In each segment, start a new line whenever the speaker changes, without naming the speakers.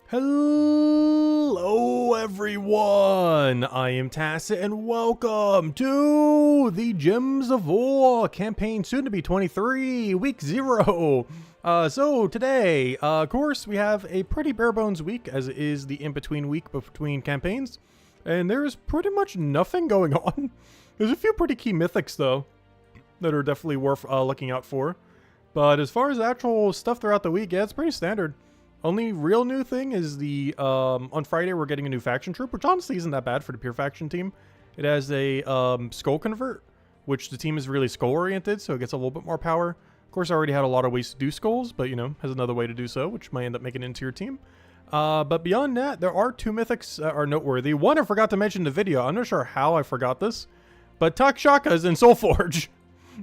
Hello everyone, I am Tacit and welcome to the Gems of War campaign soon to be 23, week 0. So today, of course, we have a pretty bare bones week as it is the in-between week between campaigns. And there's pretty much nothing going on. There's a few pretty key mythics though that are definitely worth looking out for. But as far as actual stuff throughout the week, yeah, it's pretty standard. Only real new thing is the, on Friday we're getting a new faction troop, which honestly isn't that bad for the pure faction team. It has a skull convert, which the team is really skull oriented, so it gets a little bit more power. Of course, I already had a lot of ways to do skulls, but you know, has another way to do so, which might end up making it into your team. But beyond that, there are two mythics that are noteworthy. One I forgot to mention in the video. I'm not sure how I forgot this, but Takshaka is in Soulforge.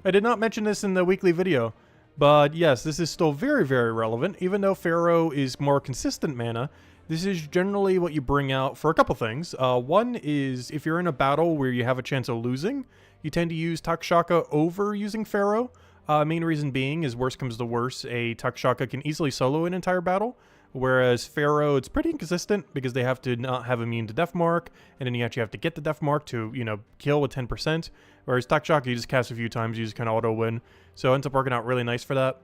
I did not mention this in the weekly video. But yes, this is still very, very relevant. Even though Pharaoh is more consistent mana, this is generally what you bring out for a couple things. One is if you're in a battle where you have a chance of losing, you tend to use Takshaka over using Pharaoh. Main reason being is worst comes to worst, a Takshaka can easily solo an entire battle. Whereas Pharaoh, it's pretty inconsistent because they have to not have immune to Death Mark, and then you actually have to get the Death Mark to, you know, kill with 10%. Whereas Takshaka, you just cast a few times, you just kind of auto-win. So it ends up working out really nice for that.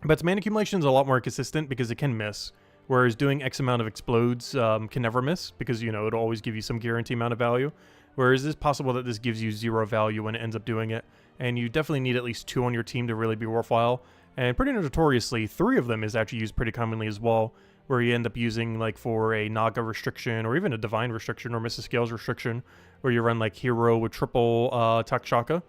But its mana accumulation is a lot more consistent because it can miss. Whereas doing X amount of explodes can never miss because, you know, it'll always give you some guaranteed amount of value. Whereas it's possible that this gives you 0 value when it ends up doing it. And you definitely need at least 2 on your team to really be worthwhile. And pretty notoriously, 3 of them is actually used pretty commonly as well, where you end up using like for a Naga restriction or even a Divine restriction or Mrs. Scales restriction, where you run like Hero with triple Takshaka.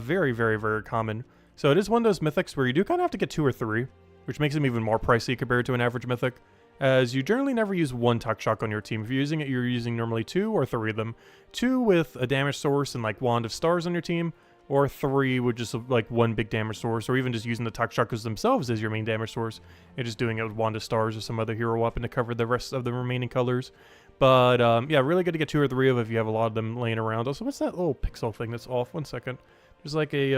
Very, very, very common. So it is one of those mythics where you do kind of have to get 2 or 3, which makes them even more pricey compared to an average mythic, as you generally never use 1 Takshaka on your team. If you're using it, you're using normally 2 or 3 of them. 2 with a damage source and like Wand of Stars on your team, or 3 with just like 1 big damage source, or even just using the Takshakas themselves as your main damage source, and just doing it with Wand of Stars or some other hero weapon to cover the rest of the remaining colors. But yeah, really good to get 2 or 3 of if you have a lot of them laying around. Also, what's that little pixel thing that's off? 1 second. There's like a,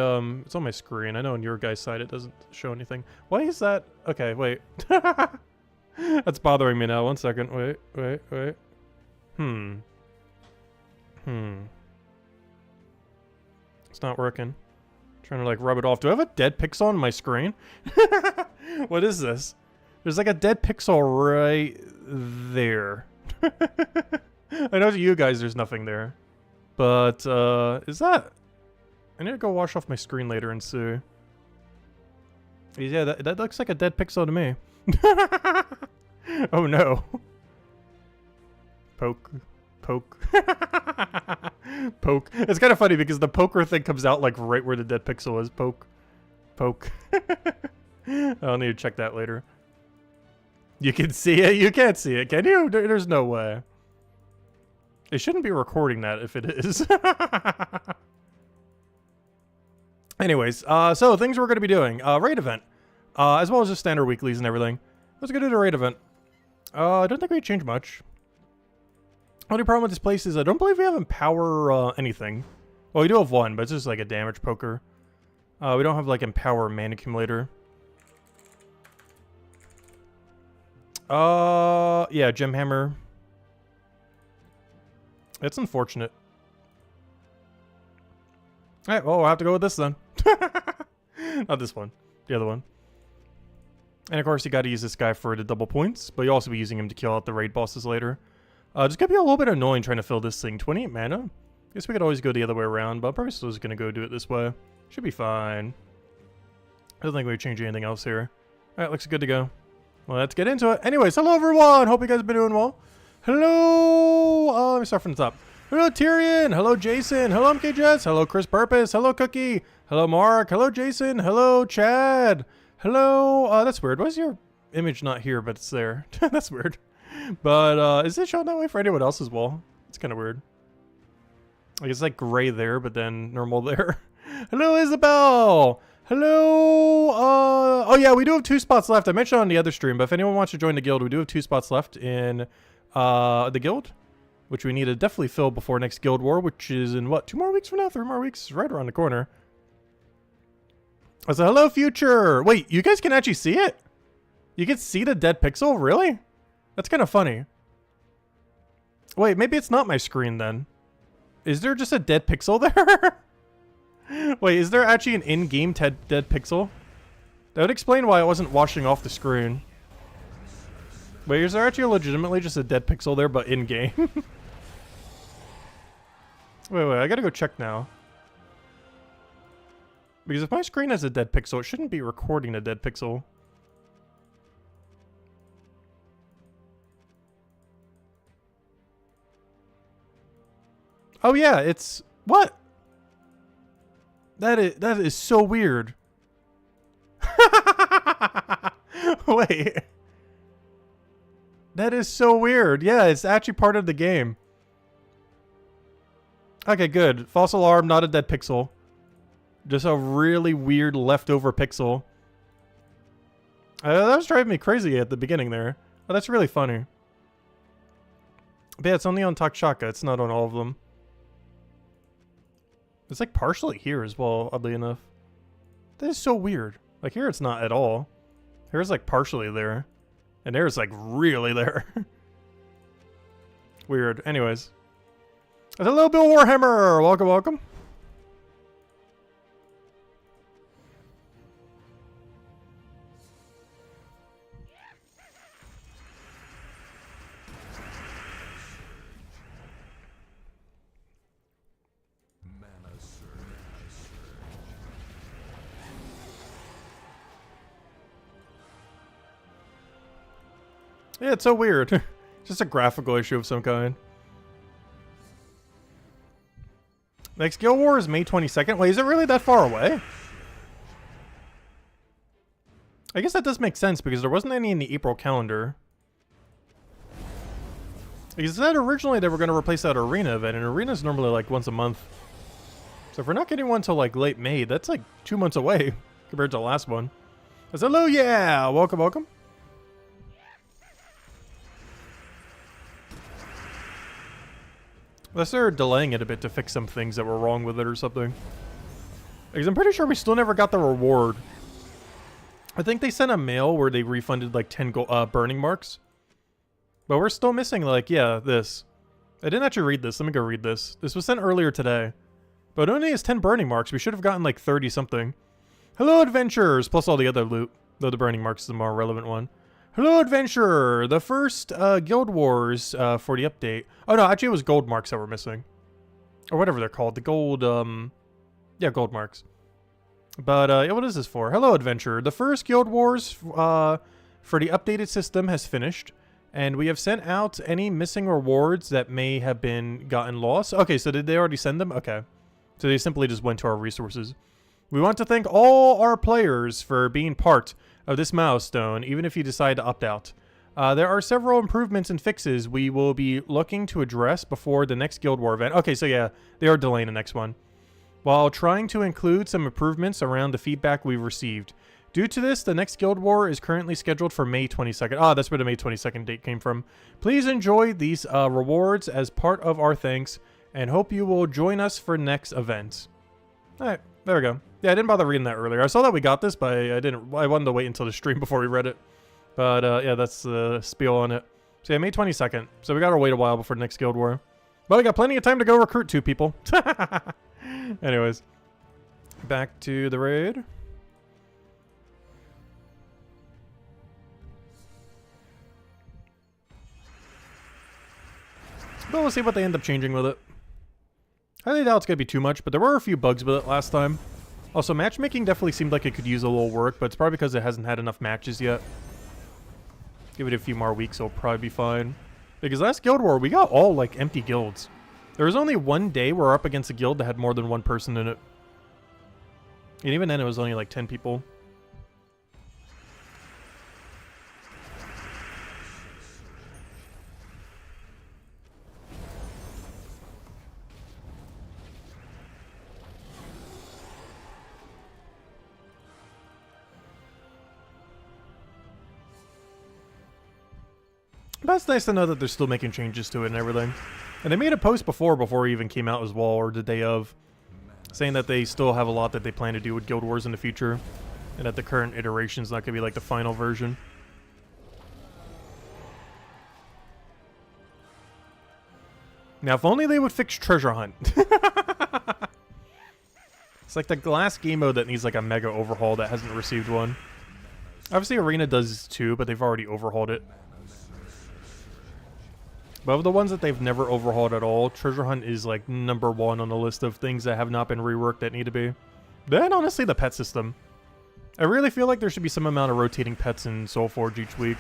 it's on my screen. I know on your guys' side it doesn't show anything. Why is that? Okay, wait. That's bothering me now. 1 second. Wait. It's not working. Trying to like rub it off. Do I have a dead pixel on my screen? What is this? There's like a dead pixel right there. I know to you guys there's nothing there. But is that... I need to go wash off my screen later and see. Yeah, that looks like a dead pixel to me. Oh no. Poke. Poke. It's kind of funny because the poker thing comes out like right where the dead pixel is. Poke. I'll need to check that later. You can see it? You can't see it, can you? There's no way. It shouldn't be recording that if it is. Anyways, so things we're going to be doing. Raid event. As well as just standard weeklies and everything. Let's go to the raid event. I don't think we change much. Only problem with this place is I don't believe we have Empower anything. Well, we do have 1, but it's just like a damage poker. We don't have like Empower Mana Accumulator. Yeah, Gem Hammer. It's unfortunate. Alright, well, we'll have to go with this then. Not this one. The other one. And of course, you gotta use this guy for the double points, but you'll also be using him to kill out the raid bosses later. Just gonna be a little bit annoying trying to fill this thing. 28 mana? Guess we could always go the other way around, but I'm probably still just gonna go do it this way. Should be fine. I don't think we change anything else here. Alright, looks good to go. Well, let's get into it. Anyways, hello everyone! Hope you guys have been doing well. Hello! Let me start from the top. Hello Tyrion! Hello Jason! Hello MK Jets! Hello Chris Purpose! Hello Cookie! Hello Mark! Hello Jason! Hello Chad! Hello... that's weird. Why is your image not here, but it's there? That's weird. But, is it showing that way for anyone else as well? It's kind of weird. Like, it's like gray there, but then normal there. Hello Isabel! Hello... oh yeah, we do have 2 spots left. I mentioned on the other stream, but if anyone wants to join the guild, we do have 2 spots left in, the guild. Which we need to definitely fill before next Guild War, which is in, what, 2 more weeks from now? 3 more weeks? Right around the corner. I said, hello, future! Wait, you guys can actually see it? You can see the dead pixel? Really? That's kind of funny. Wait, maybe it's not my screen then. Is there just a dead pixel there? Wait, is there actually an in-game dead pixel? That would explain why it wasn't washing off the screen. Wait, is there actually legitimately just a dead pixel there, but in-game? wait, I gotta go check now. Because if my screen has a dead pixel, it shouldn't be recording a dead pixel. Oh yeah, it's... What? That is so weird. Wait. That is so weird. Yeah, it's actually part of the game. Okay, good. False alarm, not a dead pixel. Just a really weird leftover pixel. That was driving me crazy at the beginning there. Oh, that's really funny. But yeah, it's only on Takshaka. It's not on all of them. It's like partially here as well, oddly enough. That is so weird. Like here it's not at all. Here's like partially there. And there's like really there. Weird. Anyways. Hello, Bill Warhammer! Welcome, welcome. Yeah, it's so weird. Just a graphical issue of some kind. Next Guild War is May 22nd. Wait, is it really that far away? I guess that does make sense because there wasn't any in the April calendar. Because that originally they were going to replace that arena event, and arena's normally like once a month. So if we're not getting one till like late May, that's like 2 months away compared to the last one. Hello, yeah! Welcome, welcome. Unless they're delaying it a bit to fix some things that were wrong with it or something. Because I'm pretty sure we still never got the reward. I think they sent a mail where they refunded like 10 burning marks. But we're still missing like, yeah, this. I didn't actually read this. Let me go read this. This was sent earlier today. But it only has 10 burning marks. We should have gotten like 30 something. Hello, adventurers! Plus all the other loot. Though the burning marks is the more relevant one. Hello, adventurer! The first Guild Wars for the update. Oh no, actually it was gold marks that were missing. Or whatever they're called. The gold, yeah, gold marks. But, yeah, what is this for? Hello, adventurer. The first Guild Wars for the updated system has finished. And we have sent out any missing rewards that may have been gotten lost. Okay, so did they already send them? Okay. So they simply just went to our resources. We want to thank all our players for being part of this milestone, even if you decide to opt out. There are several improvements and fixes we will be looking to address before the next Guild War event. Okay, so yeah, they are delaying the next one. While trying to include some improvements around the feedback we've received. Due to this, the next Guild War is currently scheduled for May 22nd. Ah, that's where the May 22nd date came from. Please enjoy these rewards as part of our thanks, and hope you will join us for next events. Alright, there we go. Yeah, I didn't bother reading that earlier. I saw that we got this, but I wanted to wait until the stream before we read it. But, yeah, that's the spiel on it. So, yeah, May 22nd. So, we gotta wait a while before the next Guild War. But we got plenty of time to go recruit 2 people. Anyways. Back to the raid. But we'll see what they end up changing with it. I highly doubt it's going to be too much, but there were a few bugs with it last time. Also, matchmaking definitely seemed like it could use a little work, but it's probably because it hasn't had enough matches yet. Give it a few more weeks, it'll probably be fine. Because last Guild War, we got all, like, empty guilds. There was only one day we were up against a guild that had more than one person in it. And even then, it was only, like, 10 people. But it's nice to know that they're still making changes to it and everything. And they made a post before it even came out as well, or the day of, saying that they still have a lot that they plan to do with Guild Wars in the future, and that the current iteration is not going to be like the final version. Now, if only they would fix Treasure Hunt. It's like the last game mode that needs like a mega overhaul that hasn't received one. Obviously, Arena does too, but they've already overhauled it. But of the ones that they've never overhauled at all, Treasure Hunt is like #1 on the list of things that have not been reworked that need to be. Then, honestly, the pet system. I really feel like there should be some amount of rotating pets in Soulforge each week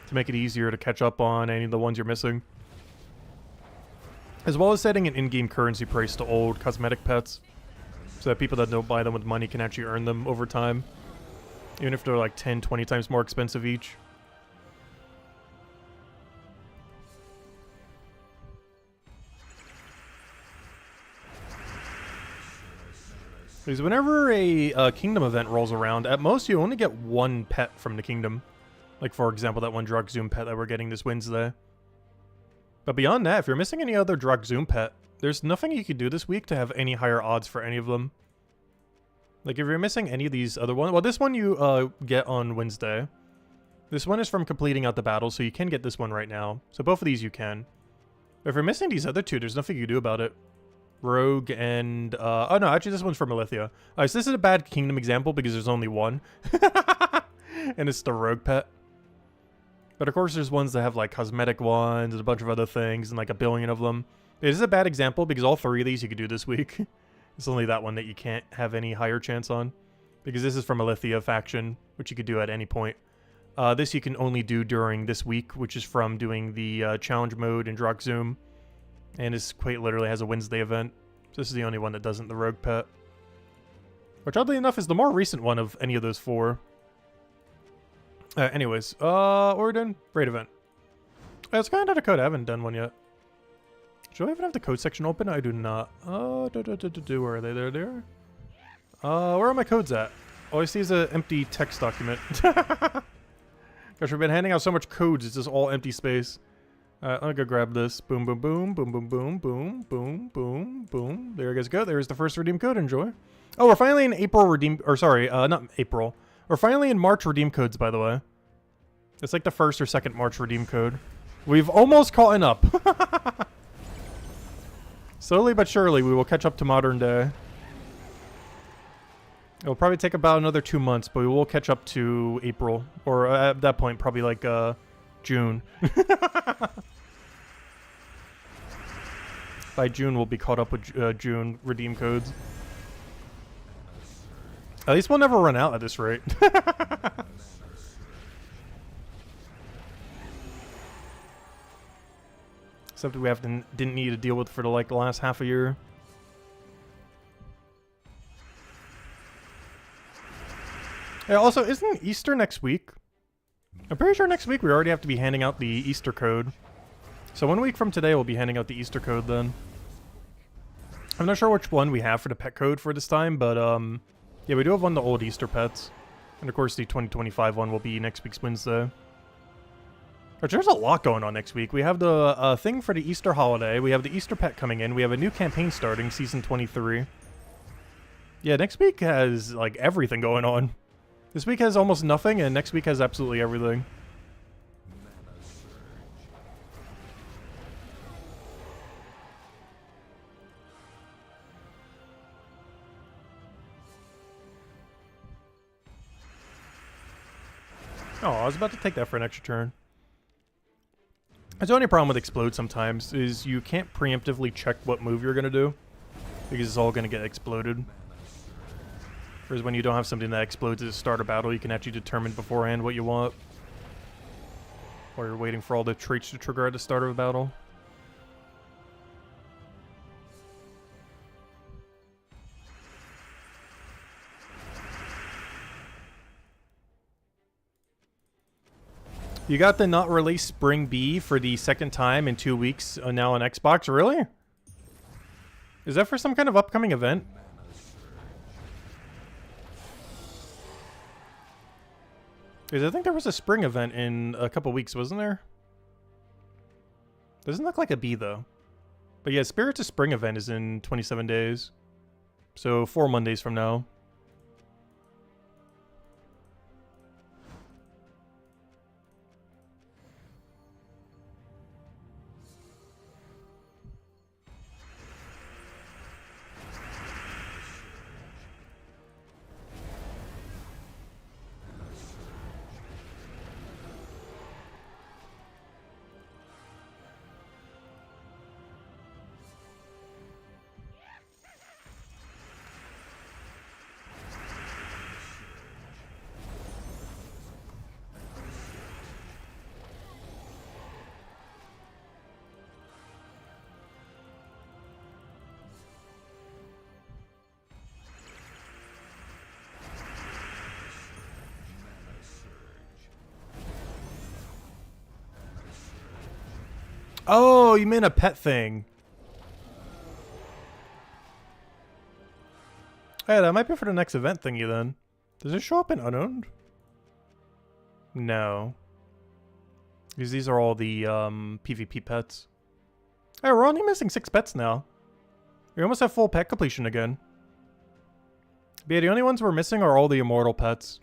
to make it easier to catch up on any of the ones you're missing. As well as setting an in-game currency price to old cosmetic pets, so that people that don't buy them with money can actually earn them over time, even if they're like 10, 20 times more expensive each. Because whenever a kingdom event rolls around, at most you only get one pet from the kingdom. Like, for example, that one Drug Zoom pet that we're getting this Wednesday. But beyond that, if you're missing any other Drug Zoom pet, there's nothing you can do this week to have any higher odds for any of them. Like, if you're missing any of these other ones... Well, this one you get on Wednesday. This one is from completing out the battle, so you can get this one right now. So both of these you can. But if you're missing these other two, there's nothing you can do about it. Rogue and... oh, no, actually, this one's from Alithia. Alright, so this is a bad kingdom example because there's only one. And it's the Rogue pet. But of course, there's ones that have, like, cosmetic ones and a bunch of other things and, like, a billion of them. It is a bad example because all three of these you could do this week. It's only that one that you can't have any higher chance on. Because this is from Alithia faction, which you could do at any point. This you can only do during this week, which is from doing the challenge mode in Drog Zoom. And this quite literally has a Wednesday event. So this is the only one that doesn't, the Rogue pet. Which, oddly enough, is the more recent one of any of those four. Anyways, what we're doing? Raid event. It's kind of the code. I haven't done one yet. Do I even have the code section open? I do not. Where are they? There. Where are my codes at? All I see is an empty text document. Gosh, we've been handing out so much codes, it's just all empty space. Alright, let me go grab this. Boom, boom, boom, boom, boom, boom, boom, boom, boom, boom. There you guys go. There's the first redeem code. Enjoy. Oh, we're finally in April redeem... Or sorry, not April. We're finally in March redeem codes, by the way. It's like the 1st or 2nd March redeem code. We've almost caught up. Slowly but surely, we will catch up to modern day. It'll probably take about another 2 months, but we will catch up to April. Or at that point, probably like June. By June, we'll be caught up with June redeem codes. At least we'll never run out at this rate. Something we didn't need to deal with for the last half a year. Yeah, also, isn't Easter next week? I'm pretty sure next week we already have to be handing out the Easter code. So 1 week from today we'll be handing out the Easter code then. I'm not sure which one we have for the pet code for this time, but yeah, we do have one of the old Easter pets. And of course the 2025 one will be next week's Wednesday. But there's a lot going on next week. We have the thing for the Easter holiday. We have the Easter pet coming in. We have a new campaign starting, Season 23. Yeah, next week has, like, everything going on. This week has almost nothing, and next week has absolutely everything. Oh, I was about to take that for an extra turn. That's the only problem with Explode sometimes, is you can't preemptively check what move you're going to do, because it's all going to get exploded. Whereas when you don't have something that explodes at the start of battle, you can actually determine beforehand what you want. While you're waiting for all the traits to trigger at the start of a battle. You got the not released Spring Bee for the 2nd time in 2 weeks now on Xbox? Really? Is that for some kind of upcoming event? Because I think there was a spring event in a couple weeks, wasn't there? Doesn't look like a bee, though. But yeah, Spirit's spring event is in 27 days. So 4 Mondays from now. Oh, you mean a pet thing. Hey, that might be for the next event thingy then. Does it show up in unowned? No. Because these are all the PvP pets. Hey, we're only missing 6 pets now. We almost have full pet completion again. But yeah, the only ones we're missing are all the immortal pets,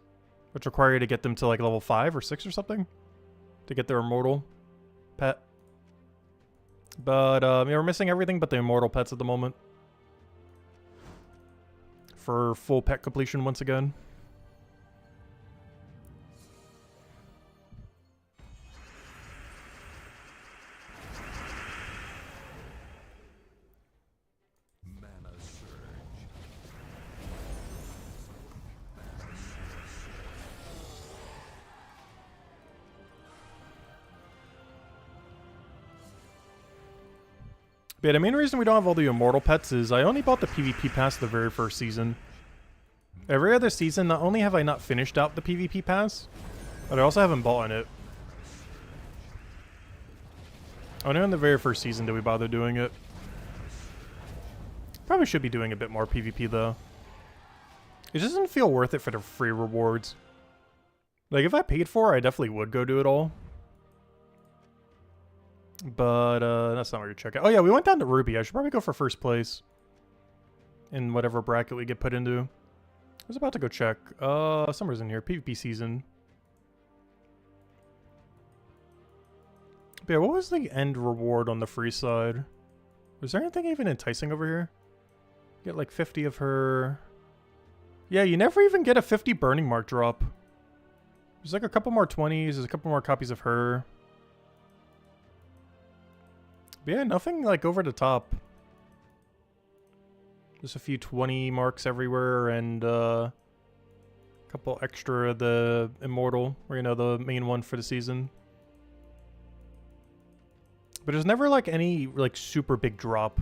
which require you to get them to like level 5 or 6 or something to get their immortal pet. But yeah, we're missing everything but the immortal pets at the moment for full pet completion once again. But yeah, the main reason we don't have all the immortal pets is I only bought the PvP pass the very first season. Every other season, not only have I not finished out the PvP pass, but I also haven't bought it. Only on the very first season did we bother doing it. Probably should be doing a bit more PvP though. It just doesn't feel worth it for the free rewards. Like if I paid for it, I definitely would go do it all. But that's not what you're checking. Oh yeah, we went down to Ruby. I should probably go for first place in whatever bracket we get put into. I was about to go check. Somewhere's in here. PvP season. But yeah, what was the end reward on the free side? Was there anything even enticing over here? Get like 50 of her. Yeah, you never even get a 50 burning mark drop. There's like a couple more 20s. There's a couple more copies of her. But yeah, nothing like over the top. Just a few 20 marks everywhere and a couple extra of the immortal, or you know, the main one for the season. But there's never like any like super big drop.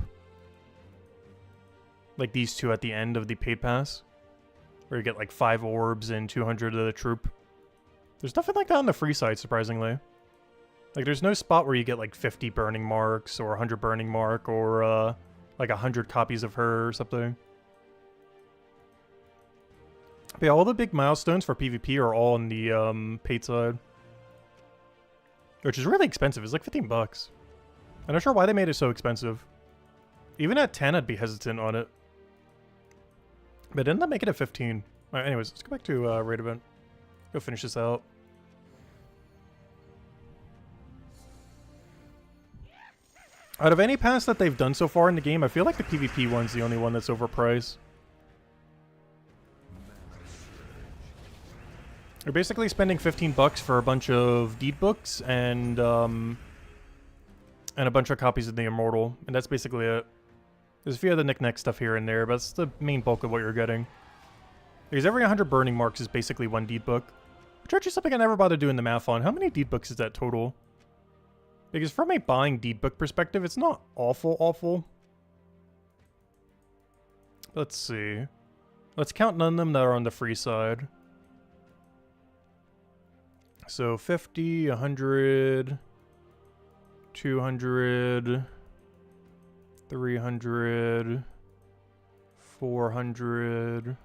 Like these two at the end of the paid pass. Where you get like 5 orbs and 200 of the troop. There's nothing like that on the free side, surprisingly. Like, there's no spot where you get, like, 50 burning marks, or 100 burning mark, or, like, 100 copies of her, or something. But yeah, all the big milestones for PvP are all on the, paid side. Which is really expensive. It's like 15 bucks. I'm not sure why they made it so expensive. Even at 10, I'd be hesitant on it. But didn't that make it at 15? Alright, anyways, let's go back to, raid event. Go finish this out. Out of any pass that they've done so far in the game, I feel like the PvP one's the only one that's overpriced. You're basically spending 15 bucks for a bunch of deed books and a bunch of copies of the Immortal, and that's basically it. There's a few other knick-knack stuff here and there, but that's the main bulk of what you're getting. Because every 100 burning marks is basically 1 deed book. Which actually something I never bothered doing the math on. How many deed books is that total? Because from a buying deed book perspective, it's not awful. Let's see. Let's count none of them that are on the free side. So 50, 100, 200, 300, 400,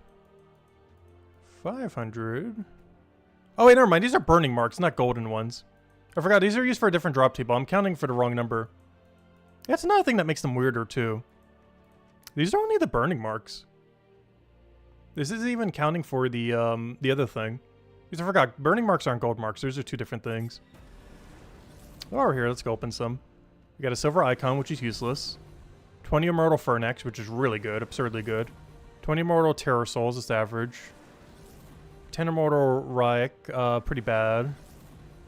500. Oh wait, never mind. These are burning marks, not golden ones. I forgot, these are used for a different drop table. I'm counting for the wrong number. That's another thing that makes them weirder, too. These are only the burning marks. This isn't even counting for the other thing. Because I forgot, burning marks aren't gold marks. Those are 2 different things. While we're here, let's go open some. We got a silver icon, which is useless. 20 immortal Fernex, which is really good, absurdly good. 20 immortal Terror Souls, it's average. 10 immortal Ryek, pretty bad.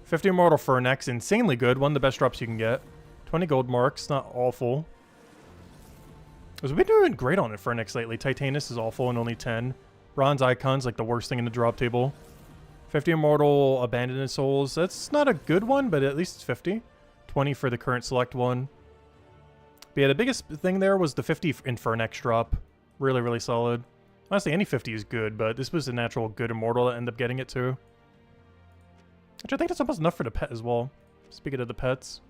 50 immortal Fernex, insanely good. One of the best drops you can get. 20 gold marks, not awful. We've been doing great on it Fernex lately. Titanus is awful and only 10. Bronze Icon's like the worst thing in the drop table. 50 immortal Abandoned Souls. That's not a good one, but at least it's 50. 20 for the current select one. But yeah, the biggest thing there was the 50 in Fernex drop. Really, really solid. Honestly, any 50 is good, but this was a natural good immortal that ended up getting it too. Which I think that's almost enough for the pet as well. Speaking of the pets.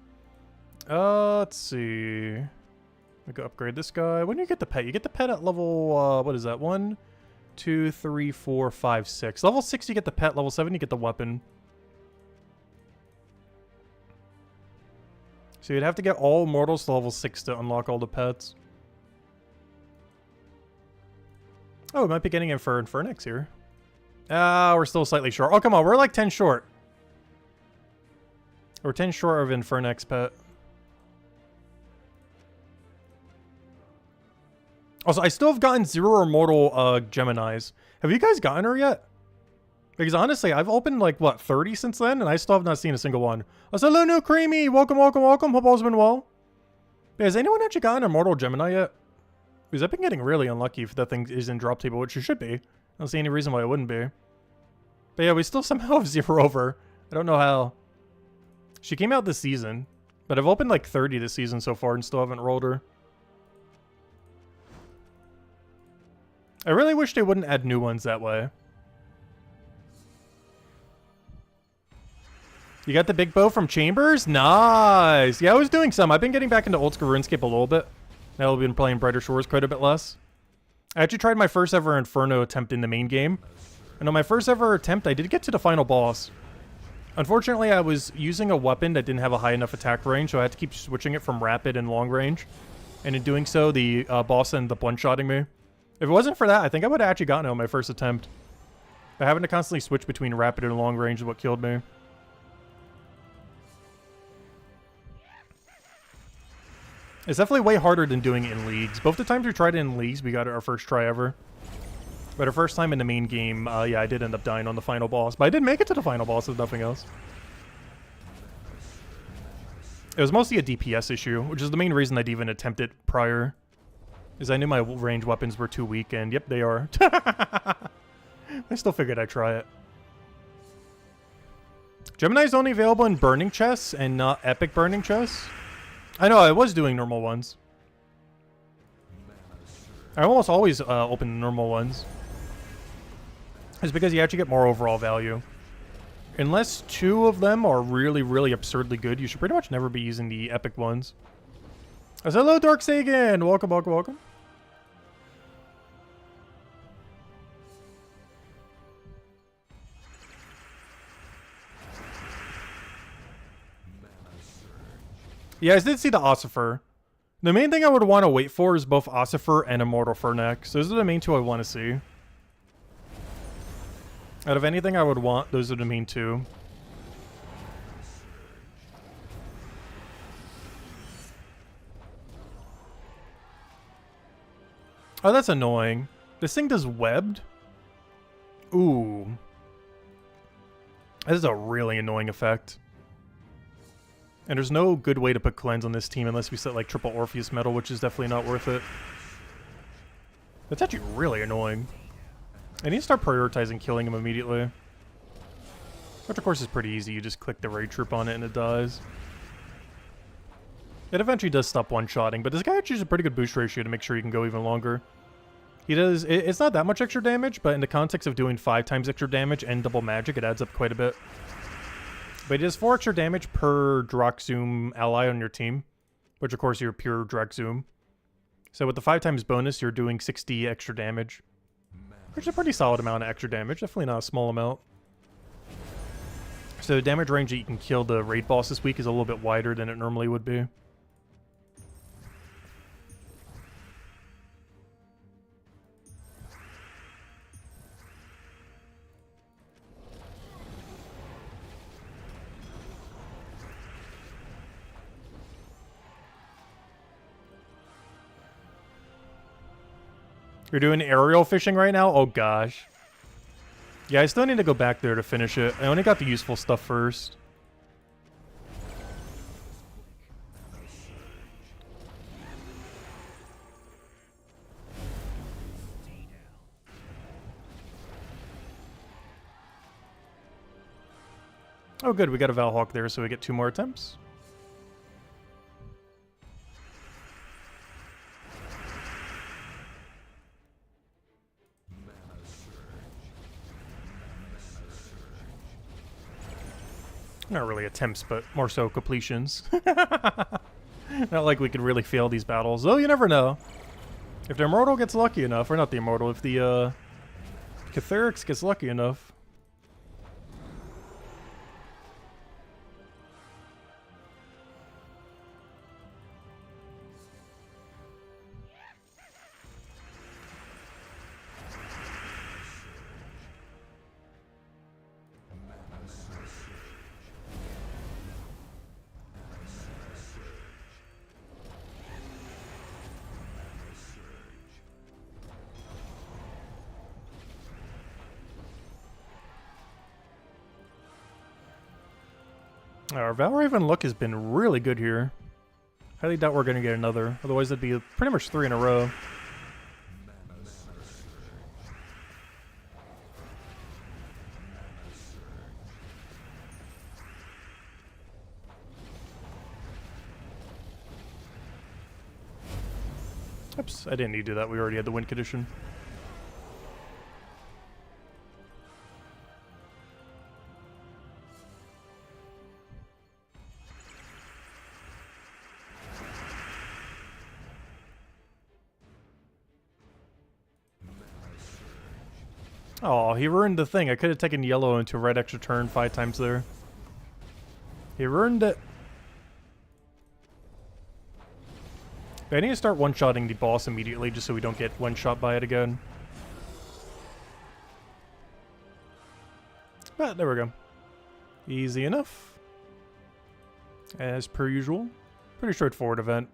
Let's see. We go upgrade this guy. When do you get the pet? You get the pet at level, what is that? 1, 2, 3, 4, 5, 6. Level 6 you get the pet. Level 7 you get the weapon. So you'd have to get all mortals to level 6 to unlock all the pets. Oh, we might be getting in for Infernix here. We're still slightly short. Oh, come on. We're like 10 short. We're 10 short of Infernix pet. Also, I still have gotten 0 immortal Geminis. Have you guys gotten her yet? Because honestly, I've opened like, what, 30 since then? And I still have not seen a single one. Oh, so hello, new Creamy. Welcome, welcome, welcome. Hope all's been well. Yeah, has anyone actually gotten an immortal Gemini yet? Because I've been getting really unlucky if that thing is in drop table, which it should be. I don't see any reason why it wouldn't be. But yeah, we still somehow have 0 over. I don't know how. She came out this season. But I've opened like 30 this season so far and still haven't rolled her. I really wish they wouldn't add new ones that way. You got the big bow from Chambers? Nice! Yeah, I was doing some. I've been getting back into old school RuneScape a little bit. Now I've been playing Brighter Shores quite a bit less. I actually tried my first ever Inferno attempt in the main game. And on my first ever attempt, I did get to the final boss. Unfortunately, I was using a weapon that didn't have a high enough attack range, so I had to keep switching it from rapid and long range. And in doing so, the boss ended up one-shotting me. If it wasn't for that, I think I would have actually gotten it on my first attempt. But having to constantly switch between rapid and long range is what killed me. It's definitely way harder than doing it in leagues. Both the times we tried it in leagues, we got it our first try ever. But our first time in the main game, yeah, I did end up dying on the final boss. But I did make it to the final boss, if nothing else. It was mostly a DPS issue, which is the main reason I'd even attempted prior. Is I knew my range weapons were too weak, and yep, they are. I still figured I'd try it. Gemini's only available in burning chests and not epic burning chests. I know, I was doing normal ones. I almost always open the normal ones. It's because you actually get more overall value. Unless 2 of them are really, really absurdly good, you should pretty much never be using the epic ones. Hello, Dark Sagan! Welcome, welcome, welcome. Yeah, I did see the Ossifer. The main thing I would want to wait for is both Ossifer and Immortal Furnax. Those are the main 2 I want to see. Out of anything I would want, those are the main 2. Oh, that's annoying. This thing does webbed? Ooh. That is a really annoying effect. And there's no good way to put cleanse on this team unless we set like triple Orpheus metal, which is definitely not worth it. That's actually really annoying. I need to start prioritizing killing him immediately. Which of course is pretty easy, you just click the raid troop on it and it dies. It eventually does stop one-shotting, but this guy actually has a pretty good boost ratio to make sure he can go even longer. He does, it's not that much extra damage, but in the context of doing 5 times extra damage and double magic, it adds up quite a bit. But it does 4 extra damage per Droxzoom ally on your team, which of course you're pure Droxzoom. So with the 5 times bonus, you're doing 60 extra damage, which is a pretty solid amount of extra damage, definitely not a small amount. So the damage range that you can kill the raid boss this week is a little bit wider than it normally would be. You're doing aerial fishing right now? Oh gosh. Yeah, I still need to go back there to finish it. I only got the useful stuff first. Oh good, we got a Valhawk there, so we get 2 more attempts. Not really attempts, but more so completions. Not like we could really fail these battles. Though you never know. If the Immortal gets lucky enough, or not the Immortal, if the Catharix gets lucky enough. Our Valraven luck has been really good here. Highly doubt we're going to get another. Otherwise, it'd be pretty much 3 in a row. Oops, I didn't need to do that. We already had the win condition. Oh, he ruined the thing. I could have taken yellow into red extra turn 5 times there. He ruined it. I need to start one-shotting the boss immediately just so we don't get one-shot by it again. But there we go. Easy enough. As per usual. Pretty straightforward event.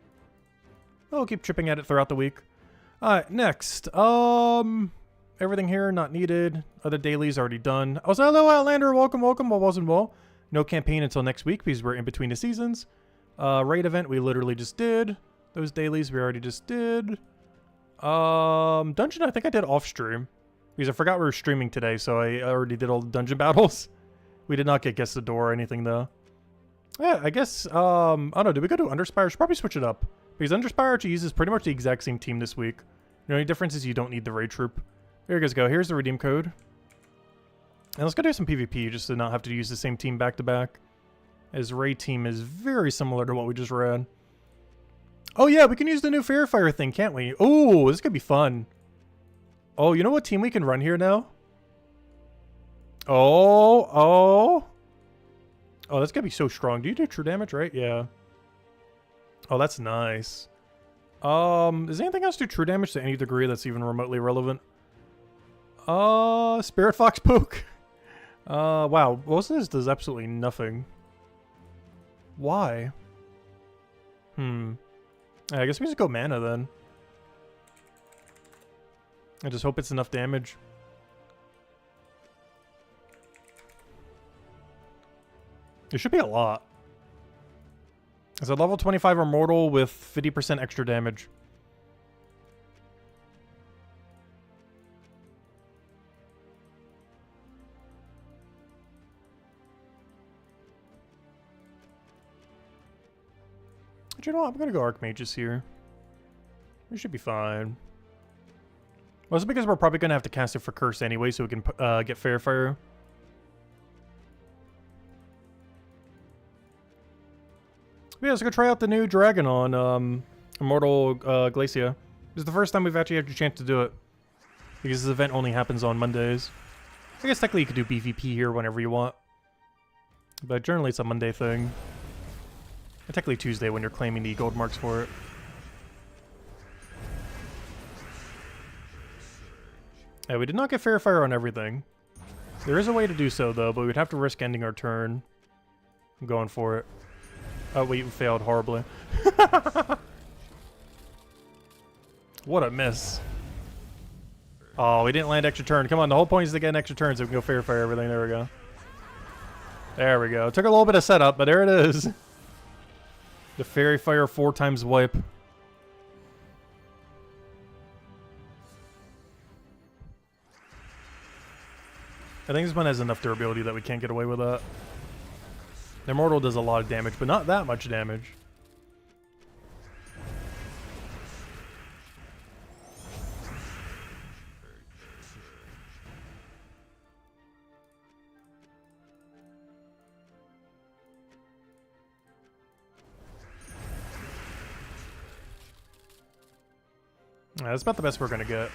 I'll keep chipping at it throughout the week. Alright, next. Everything here, not needed. Other dailies already done. Also, hello Outlander, welcome, welcome, balls and ball. No campaign until next week because we're in between the seasons. Raid event we literally just did. Those dailies we already just did. Dungeon I think I did off stream. Because I forgot we were streaming today, so I already did all the dungeon battles. We did not get Guess the Door or anything though. Yeah, I guess, I don't know, did we go to Underspire? Should probably switch it up. Because Underspire actually uses pretty much the exact same team this week. The only difference is you don't need the raid troop. Here you guys go. Here's the redeem code. And let's go do some PvP just to not have to use the same team back to back. As raid team is very similar to what we just ran. Oh yeah, we can use the new Fair Fire thing, can't we? Oh, this could be fun. Oh, you know what team we can run here now? Oh, that's gonna be so strong. Do you do true damage, right? Yeah. Oh, that's nice. Does anything else do true damage to any degree that's even remotely relevant? Spirit Fox Poke. Wow, most of this does absolutely nothing. Why? I guess we just go mana then. I just hope it's enough damage. It should be a lot. It's a level 25 Immortal with 50% extra damage. But you know what? I'm gonna go Archmages here. We should be fine. Well, it's because we're probably gonna have to cast it for Curse anyway, so we can get Fair Fire. Yeah, let's go try out the new dragon on Immortal Glacia. This is the first time we've actually had a chance to do it. Because this event only happens on Mondays. I guess technically you could do BVP here whenever you want. But generally it's a Monday thing. And technically Tuesday when you're claiming the gold marks for it. Yeah, we did not get Fair Fire on everything. There is a way to do so though, but we'd have to risk ending our turn. I'm going for it. Oh wait, we failed horribly. What a miss. Oh, we didn't land extra turn. Come on, the whole point is to get an extra turn so we can go Fair Fire everything. There we go. There we go. It took a little bit of setup, but there it is. The Fairy Fire 4 times wipe. I think this one has enough durability that we can't get away with that. The Immortal does a lot of damage, but not that much damage. Yeah, that's about the best we're gonna get.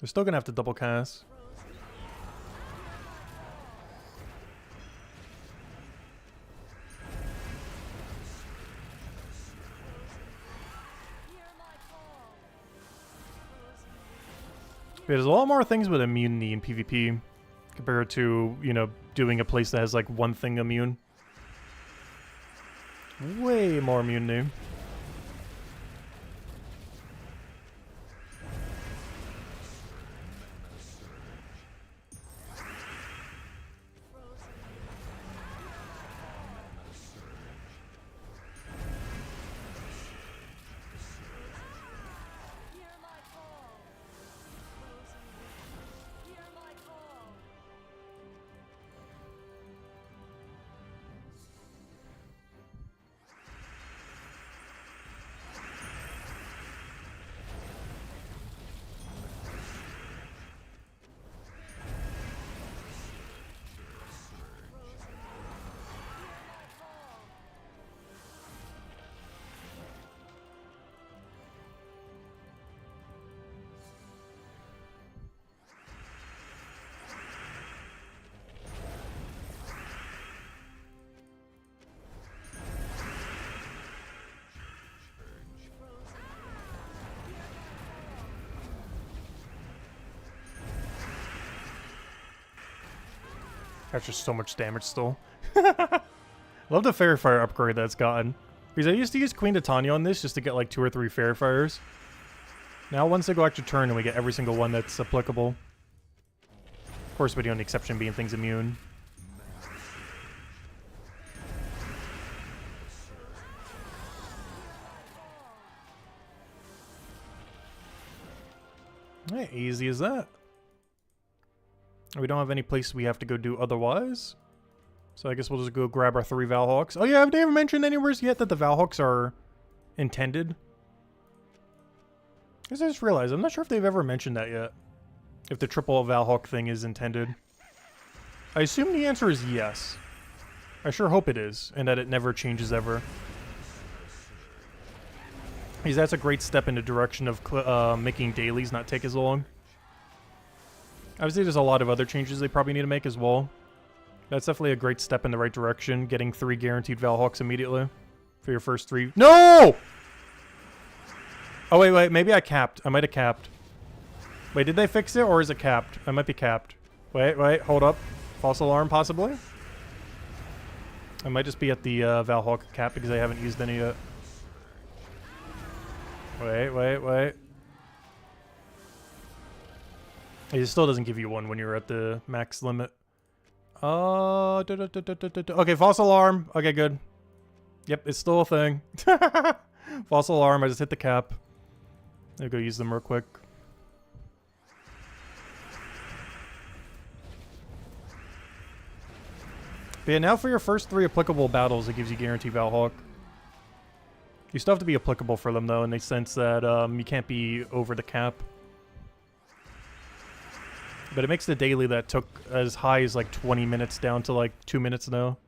We're still gonna have to double cast. There's a lot more things with immunity in PvP compared to, you know, doing a place that has like one thing immune. Way more immunity. That's just so much damage still. Love the Fairy Fire upgrade that's gotten. Because I used to use Queen Titania on this just to get like 2 or 3 Fairy Fires. Now once they go extra turn and we get every single one that's applicable. Of course, with the only exception being things immune. Alright, easy as that. We don't have any place we have to go do otherwise. So I guess we'll just go grab our 3 Valhawks. Oh yeah, have they ever mentioned anywhere yet that the Valhawks are intended? Because I just realized, I'm not sure if they've ever mentioned that yet. If the triple Valhawk thing is intended. I assume the answer is yes. I sure hope it is, and that it never changes ever. Because that's a great step in the direction of making dailies not take as long. Obviously, there's a lot of other changes they probably need to make as well. That's definitely a great step in the right direction, getting 3 guaranteed Valhawks immediately for your first 3. No! Oh, wait, maybe I capped. I might have capped. Wait, did they fix it, or is it capped? I might be capped. Wait, hold up. False alarm, possibly? I might just be at the Valhawk cap because I haven't used any yet. Wait. It still doesn't give you one when you're at the max limit. Okay, false alarm. Okay, good. Yep, it's still a thing. False alarm. I just hit the cap. I'll go use them real quick. But yeah, now for your first 3 applicable battles, it gives you guaranteed Valhawk. You still have to be applicable for them, though, in the sense that you can't be over the cap. But it makes the daily that took as high as like 20 minutes down to like 2 minutes now.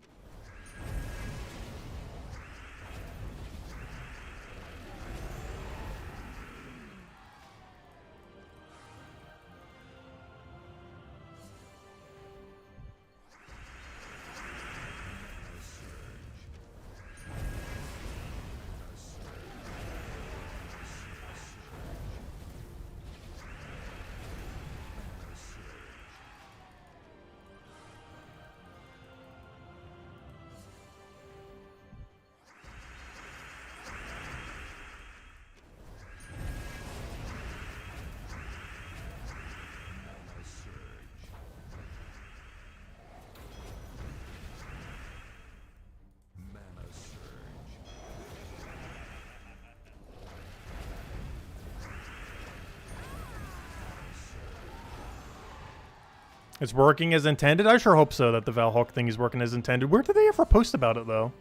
It's working as intended? I sure hope so, that the Valhawk thing is working as intended. Where did they ever post about it, though?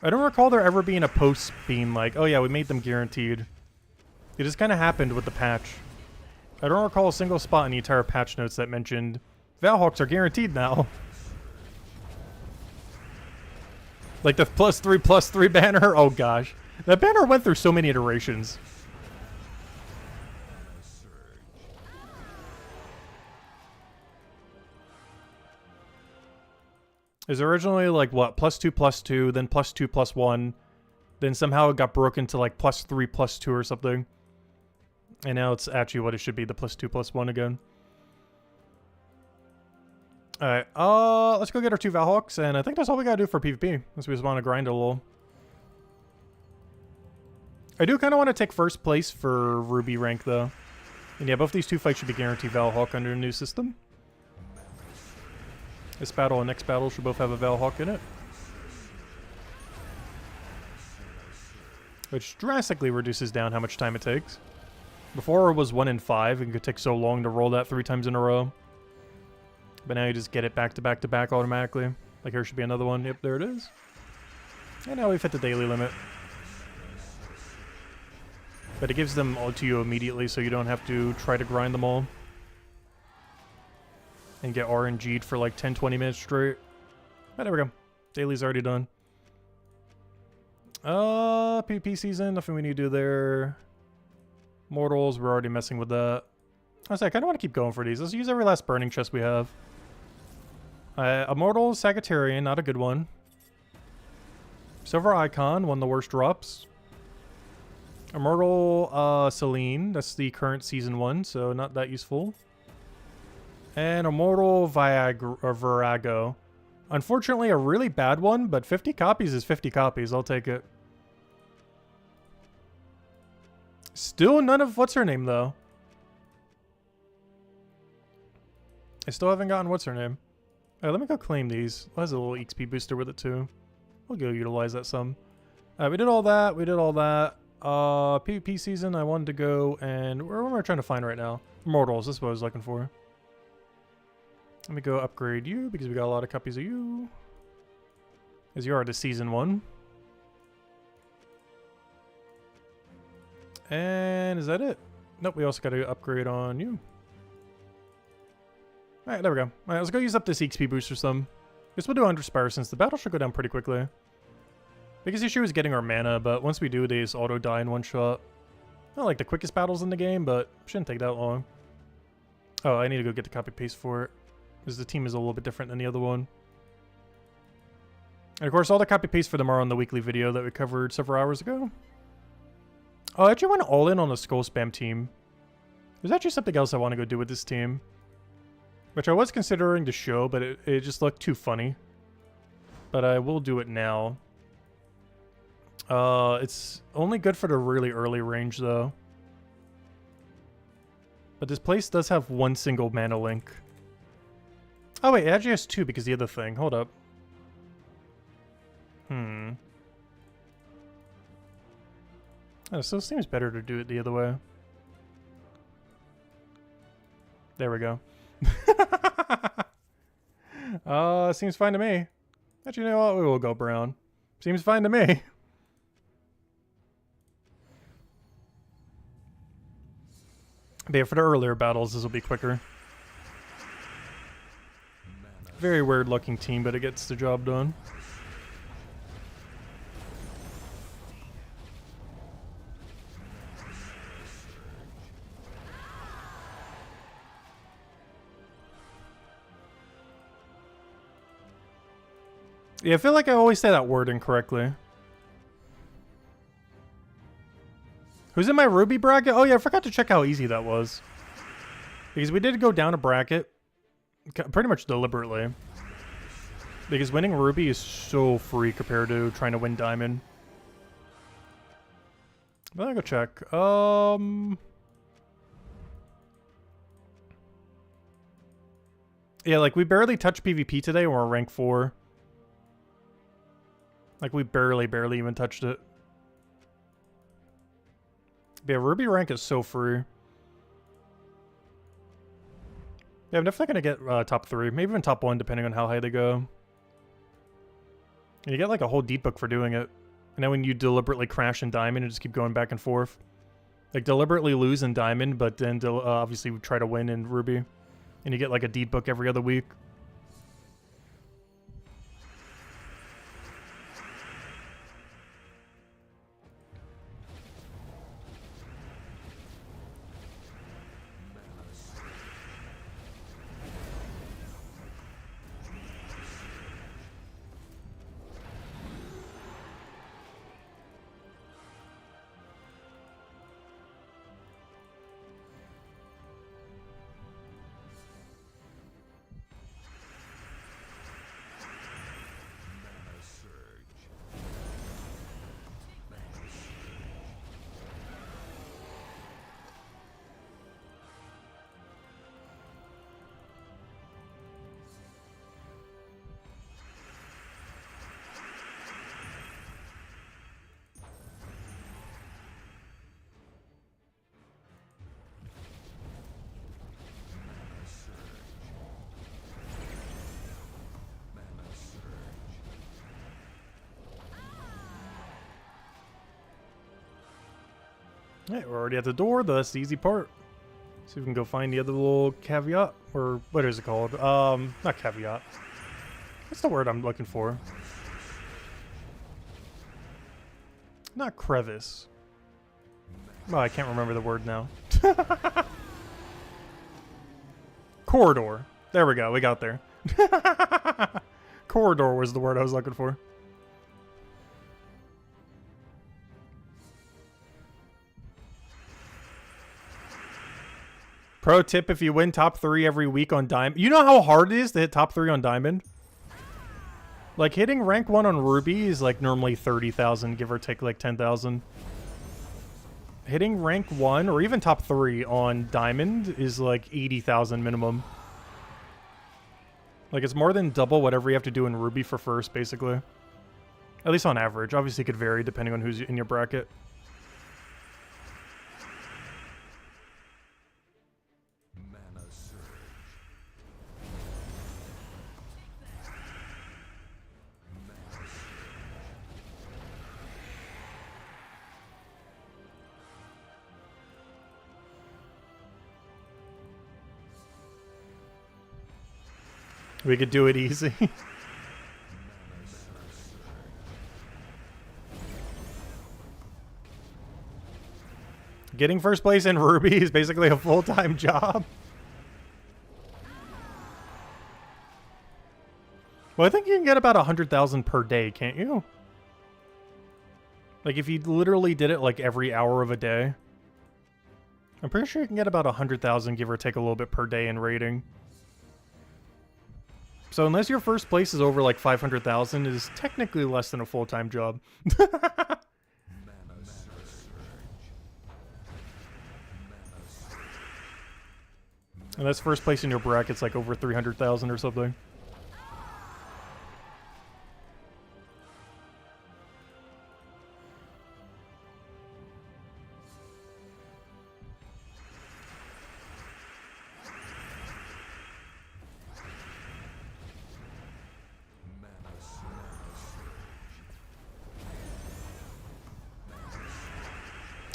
I don't recall there ever being a post being like, oh yeah, we made them guaranteed. It just kind of happened with the patch. I don't recall a single spot in the entire patch notes that mentioned Valhawks are guaranteed now. Like the +3/+3 banner? Oh gosh. That banner went through so many iterations. It was originally like what, +2/+2, then +2/+1, then somehow it got broken to like +3/+2 or something. And now it's actually what it should be, the +2/+1 again. Alright, let's go get our 2 Valhawks, and I think that's all we gotta do for PvP, unless we just want to grind a little. I do kind of want to take first place for Ruby rank, though. And yeah, both these 2 fights should be guaranteed Valhawk under the new system. This battle and next battle should both have a Valhawk in it. Which drastically reduces down how much time it takes. Before it was 1 in 5, and it could take so long to roll that 3 times in a row. But now you just get it back to back to back automatically. Like here should be another one. Yep, there it is. And now we've hit the daily limit. But it gives them all to you immediately, so you don't have to try to grind them all. And get RNG'd for like 10-20 minutes straight. Oh, there we go. Daily's already done. PvP season, nothing we need to do there. Mortals, we're already messing with that. I kind of want to keep going for these. Let's use every last burning chest we have. Immortal Sagittarian, not a good one. Silver Icon, one of the worst drops. Immortal Celine, that's the current season 1, so not that useful. And Immortal Virago. Unfortunately, a really bad one, but 50 copies is 50 copies. I'll take it. Still none of what's her name, though. I still haven't gotten what's her name. Alright, let me go claim these. It has a little XP booster with it, too. We'll go utilize that some. Alright, we did all that. We did all that. PvP season, I wanted to go and... Where am I trying to find right now? Immortals, that's what I was looking for. Let me go upgrade you, because we got a lot of copies of you. As you are to season 1. And is that it? Nope, we also got to upgrade on you. Alright, there we go. Alright, let's go use up this XP boost or some. Guess we'll do Underspire since the battle should go down pretty quickly. Biggest issue is getting our mana, but once we do, they just auto die in one shot. Not like the quickest battles in the game, but shouldn't take that long. Oh, I need to go get the copy paste for it. Because the team is a little bit different than the other one. And of course, all the copy paste for them are on the weekly video that we covered several hours ago. Oh, I actually went all in on the skull spam team. There's actually something else I want to go do with this team. Which I was considering to show, but it just looked too funny. But I will do it now. It's only good for the really early range, though. But this place does have one single mana link. Oh wait, it actually has 2 because the other thing. Hold up. Oh, so it seems better to do it the other way. There we go. Seems fine to me. Actually, you know what? We will go brown. Seems fine to me. But yeah, for the earlier battles, this will be quicker. Very weird looking team, but it gets the job done. Yeah, I feel like I always say that word incorrectly. Who's in my Ruby bracket? Oh yeah, I forgot to check how easy that was. Because we did go down a bracket. Pretty much deliberately. Because winning Ruby is so free compared to trying to win Diamond. But I'll go check. Yeah, like we barely touched PvP today and we're rank 4. Like we barely even touched it. But yeah, Ruby rank is so free. Yeah, I'm definitely going to get top 3. Maybe even top 1 depending on how high they go. And you get like a whole deep book for doing it. And then when you deliberately crash in Diamond and just keep going back and forth. Like deliberately lose in Diamond, but then obviously try to win in Ruby. And you get like a deep book every other week. Alright, we're already at the door. That's the easy part. See if we can go find the other little caveat. Or what is it called? Not caveat. What's the word I'm looking for? Not crevice. Oh, I can't remember the word now. Corridor. There we go. We got there. Corridor was the word I was looking for. Pro tip, if you win top 3 every week on Diamond. You know how hard it is to hit top 3 on Diamond? Like, hitting rank 1 on Ruby is like normally 30,000, give or take like 10,000. Hitting rank 1 or even top 3 on Diamond is like 80,000 minimum. Like, it's more than double whatever you have to do in Ruby for first, basically. At least on average. Obviously, it could vary depending on who's in your bracket. We could do it easy. Getting first place in Ruby is basically a full-time job. Well, I think you can get about 100,000 per day, can't you? Like, if you literally did it like every hour of a day. I'm pretty sure you can get about 100,000, give or take a little bit per day in rating. So unless your first place is over like 500,000, it is technically less than a full-time job. Unless first place in your bracket's like over 300,000 or something.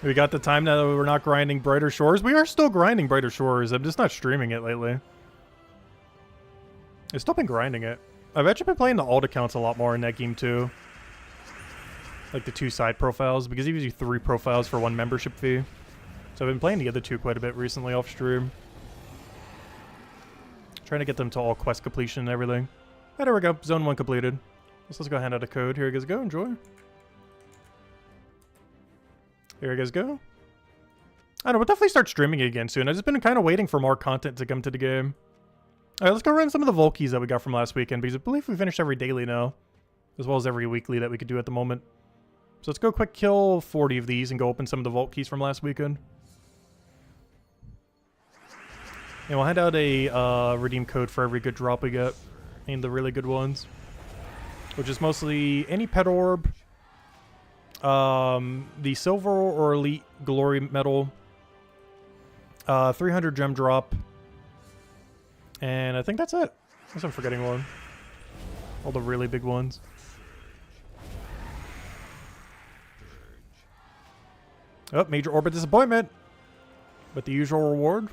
We got the time that we're not grinding Brighter Shores. We are still grinding Brighter Shores. I'm just not streaming it lately. I've still been grinding it. I've actually been playing the alt accounts a lot more in that game too. Like the 2 side profiles, because he gives you 3 profiles for 1 membership fee. So I've been playing the other 2 quite a bit recently off stream. Trying to get them to all quest completion and everything. Oh, there we go. Zone 1 completed. Let's go hand out a code. Here you guys go. Enjoy. Here you guys go. I don't know, we'll definitely start streaming it again soon. I've just been kind of waiting for more content to come to the game. Alright, let's go run some of the Volkeys that we got from last weekend, because I believe we finished every daily now. As well as every weekly that we could do at the moment. So let's go quick kill 40 of these and go open some of the Vault Keys from last weekend. And we'll hand out a redeem code for every good drop we get. And the really good ones. Which is mostly any pet orb, the silver or elite glory medal, 300 gem drop, and I think that's it. Unless I'm forgetting one. All the really big ones. Oh, major orbit disappointment, but the usual reward.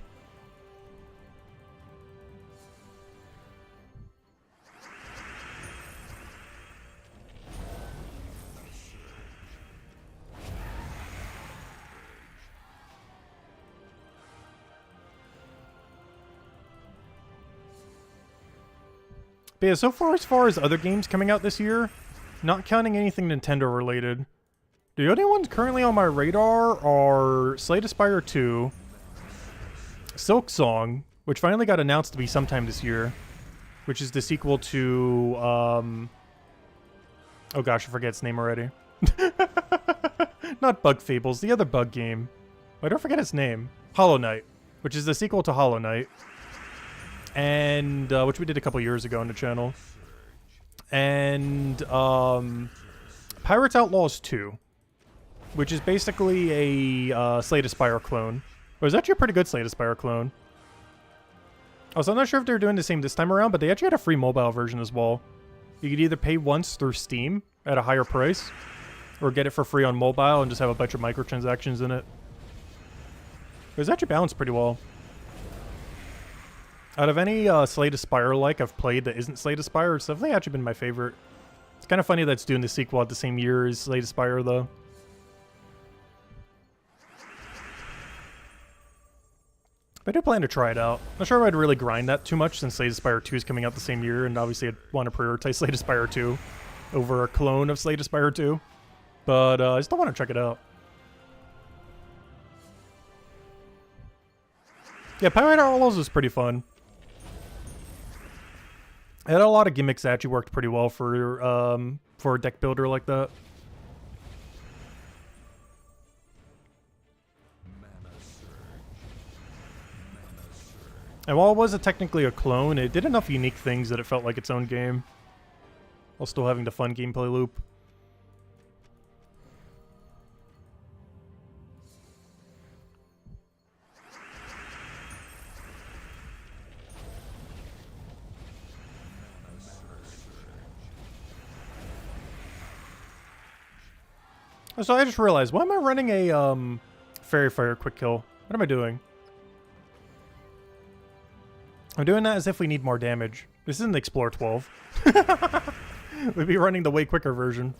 But yeah, so far as other games coming out this year, not counting anything Nintendo related, the only ones currently on my radar are Slay the Spire 2, Silk Song, which finally got announced to be sometime this year, which is the sequel to, oh gosh, I forget its name already. Not Bug Fables, the other bug game. I don't forget its name. Hollow Knight, which is the sequel to Hollow Knight. And which we did a couple years ago on the channel, and Pirates Outlaws 2, which is basically a Slay the Spire clone. It was actually a pretty good Slay the Spire clone. Also, I'm not sure if they're doing the same this time around, but they actually had a free mobile version as well. You could either pay once through Steam at a higher price, or get it for free on mobile and just have a bunch of microtransactions in it. It was actually balanced pretty well. Out of any Slay the Spire like I've played that isn't Slay the Spire, it's definitely actually been my favorite. It's kind of funny that it's doing the sequel at the same year as Slay the Spire, though. But I do plan to try it out. Not sure if I'd really grind that too much since Slay the Spire 2 is coming out the same year, and obviously I'd want to prioritize Slay the Spire 2 over a clone of Slay the Spire 2. But I still want to check it out. Yeah, Pirate Outlaws was pretty fun. It had a lot of gimmicks that actually worked pretty well for a deck builder like that. And while it wasn't technically a clone, it did enough unique things that it felt like its own game, while still having the fun gameplay loop. So I just realized, why am I running a Fairy Fire quick kill? What am I doing? I'm doing that as if we need more damage. This isn't Explore 12. We'd be running the way quicker version.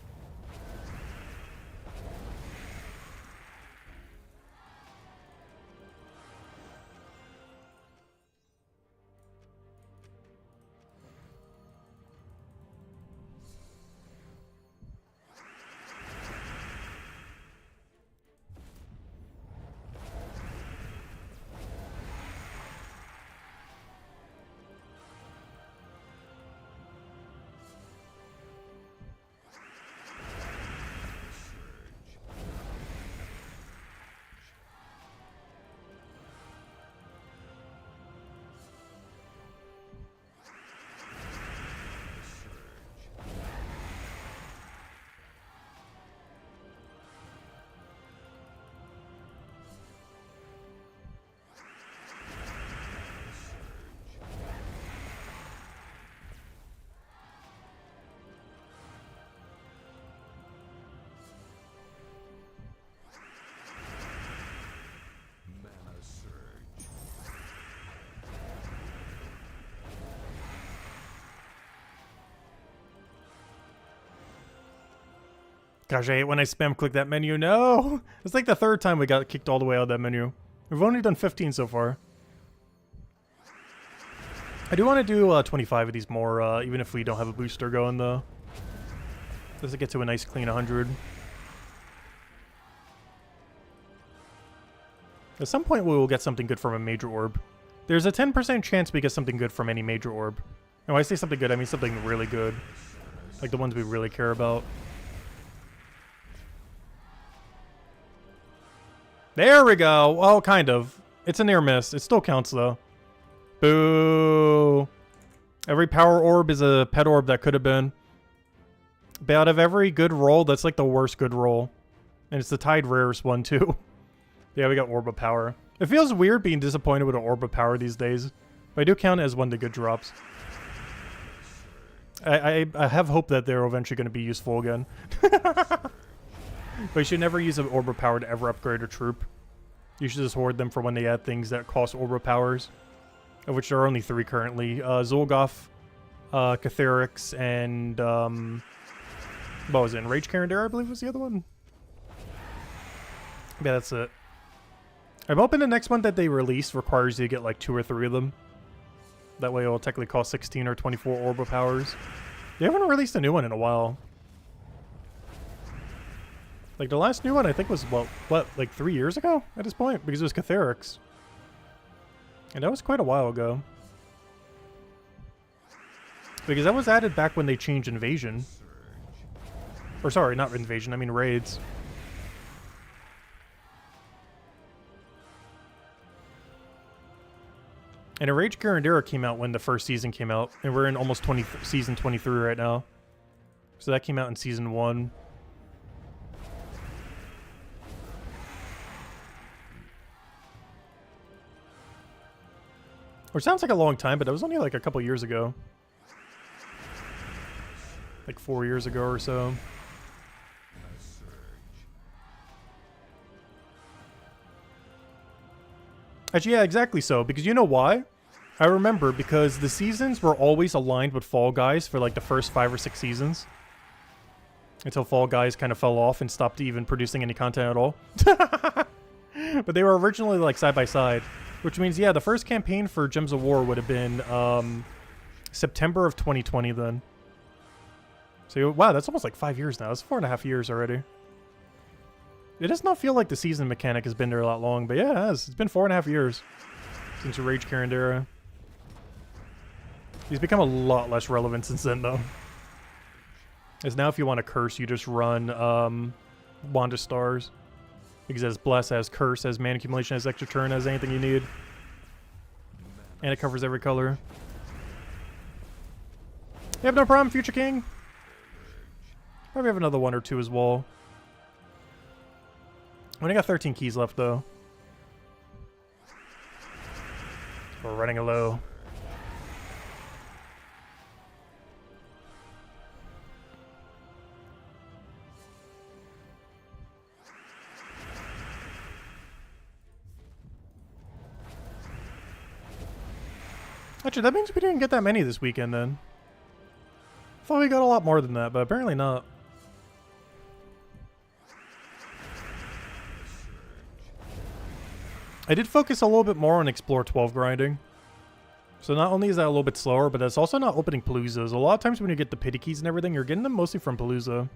Gosh, I hate when I spam click that menu. No! It's like the third time we got kicked all the way out of that menu. We've only done 15 so far. I do want to do 25 of these more, even if we don't have a booster going, though. Does it get to a nice clean 100? At some point we will get something good from a major orb. There's a 10% chance we get something good from any major orb. And when I say something good, I mean something really good. Like the ones we really care about. There we go. Well, kind of. It's a near miss. It still counts, though. Boo. Every power orb is a pet orb that could have been. But out of every good roll, that's like the worst good roll. And it's the tied rarest one, too. Yeah, we got Orb of Power. It feels weird being disappointed with an Orb of Power these days. But I do count it as one of the good drops. I have hope that they're eventually going to be useful again. But you should never use an Orb of Power to ever upgrade a troop. You should just hoard them for when they add things that cost Orb of Powers. Of which there are only 3 currently. Zolgoth, Catharix, and... what was it? Enraged Carindare, I believe was the other one? Yeah, that's it. I'm hoping the next one that they release requires you to get like 2 or 3 of them. That way it'll technically cost 16 or 24 Orb of Powers. They haven't released a new one in a while. Like, the last new one, I think, was, what, like 3 years ago at this point? Because it was Catharix. And that was quite a while ago. Because that was added back when they changed Invasion. Or, sorry, not Invasion, I mean Raids. And Enraged Carindare came out when the first season came out. And we're in almost season 23 right now. So that came out in season 1. Which sounds like a long time, but that was only like a couple years ago. Like 4 years ago or so. Actually, yeah, exactly so. Because you know why? I remember because the seasons were always aligned with Fall Guys for like the first 5 or 6 seasons. Until Fall Guys kind of fell off and stopped even producing any content at all. But they were originally like side by side. Which means, yeah, the first campaign for Gems of War would have been September of 2020 then. So, wow, that's almost like 5 years now. That's 4.5 years already. It does not feel like the season mechanic has been there a lot long, but yeah, it has. It's been 4.5 years since the Rage Karen era. He's become a lot less relevant since then, though. As now, if you want to curse, you just run Wanda Stars. Because as Bless, as Curse, as Mana Accumulation, as Extra Turn, as anything you need. And it covers every color. You have no problem, Future King. Probably have another 1 or 2 as well. I only got 13 keys left, though. We're running low. Actually, that means we didn't get that many this weekend, then. I thought we got a lot more than that, but apparently not. I did focus a little bit more on Explore 12 grinding. So not only is that a little bit slower, but that's also not opening Paloozas. A lot of times when you get the pity keys and everything, you're getting them mostly from Palooza.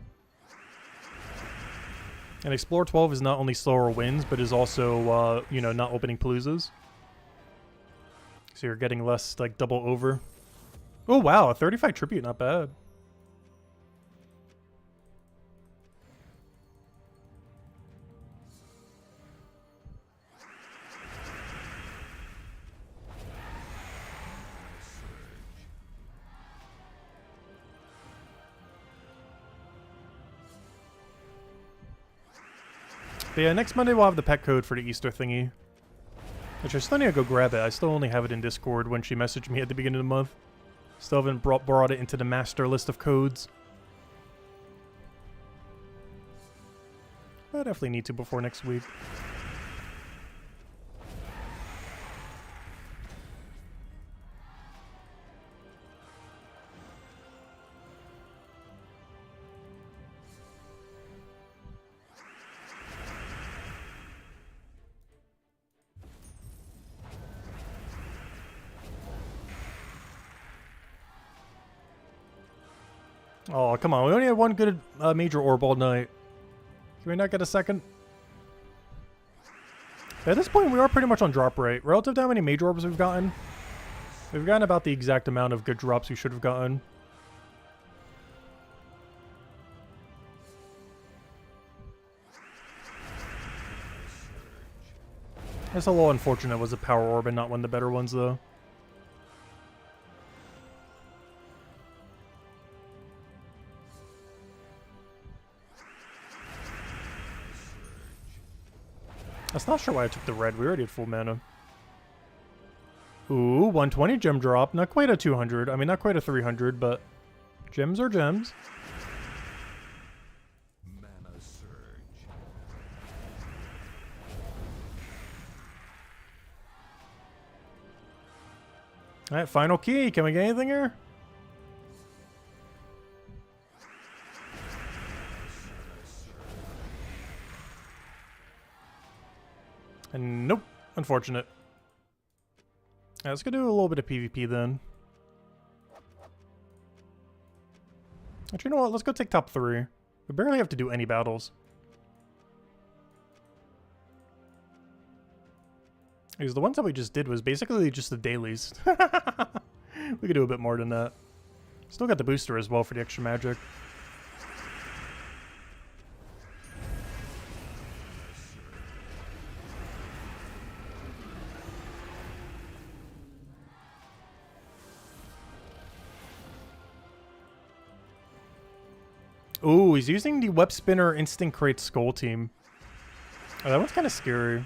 And Explore 12 is not only slower wins, but is also, you know, not opening Paloozas. So you're getting less, like, double over. Oh, wow, a 35 tribute, not bad. But yeah, next Monday we'll have the pet code for the Easter thingy. Which I still need to go grab it. I still only have it in Discord when she messaged me at the beginning of the month. Still haven't brought it into the master list of codes. I definitely need to before next week. Oh, come on. We only had one good major orb all night. Can we not get a second? At this point, we are pretty much on drop rate. Relative to how many major orbs we've gotten about the exact amount of good drops we should have gotten. It's a little unfortunate it was a power orb and not one of the better ones, though. I'm not sure why I took the red. We already had full mana. Ooh, 120 gem drop. Not quite a 200. I mean, not quite a 300, but gems are gems.
Mana surge.
Alright, final key. Can we get anything here? And nope. Unfortunate. Alright, let's go do a little bit of PvP then. Actually, you know what? Let's go take top 3. We barely have to do any battles. Because the ones that we just did was basically just the dailies. We could do a bit more than that. Still got the booster as well for the extra magic. Ooh, he's using the Web Spinner Instant Crate Skull team. Oh, that one's kind of scary.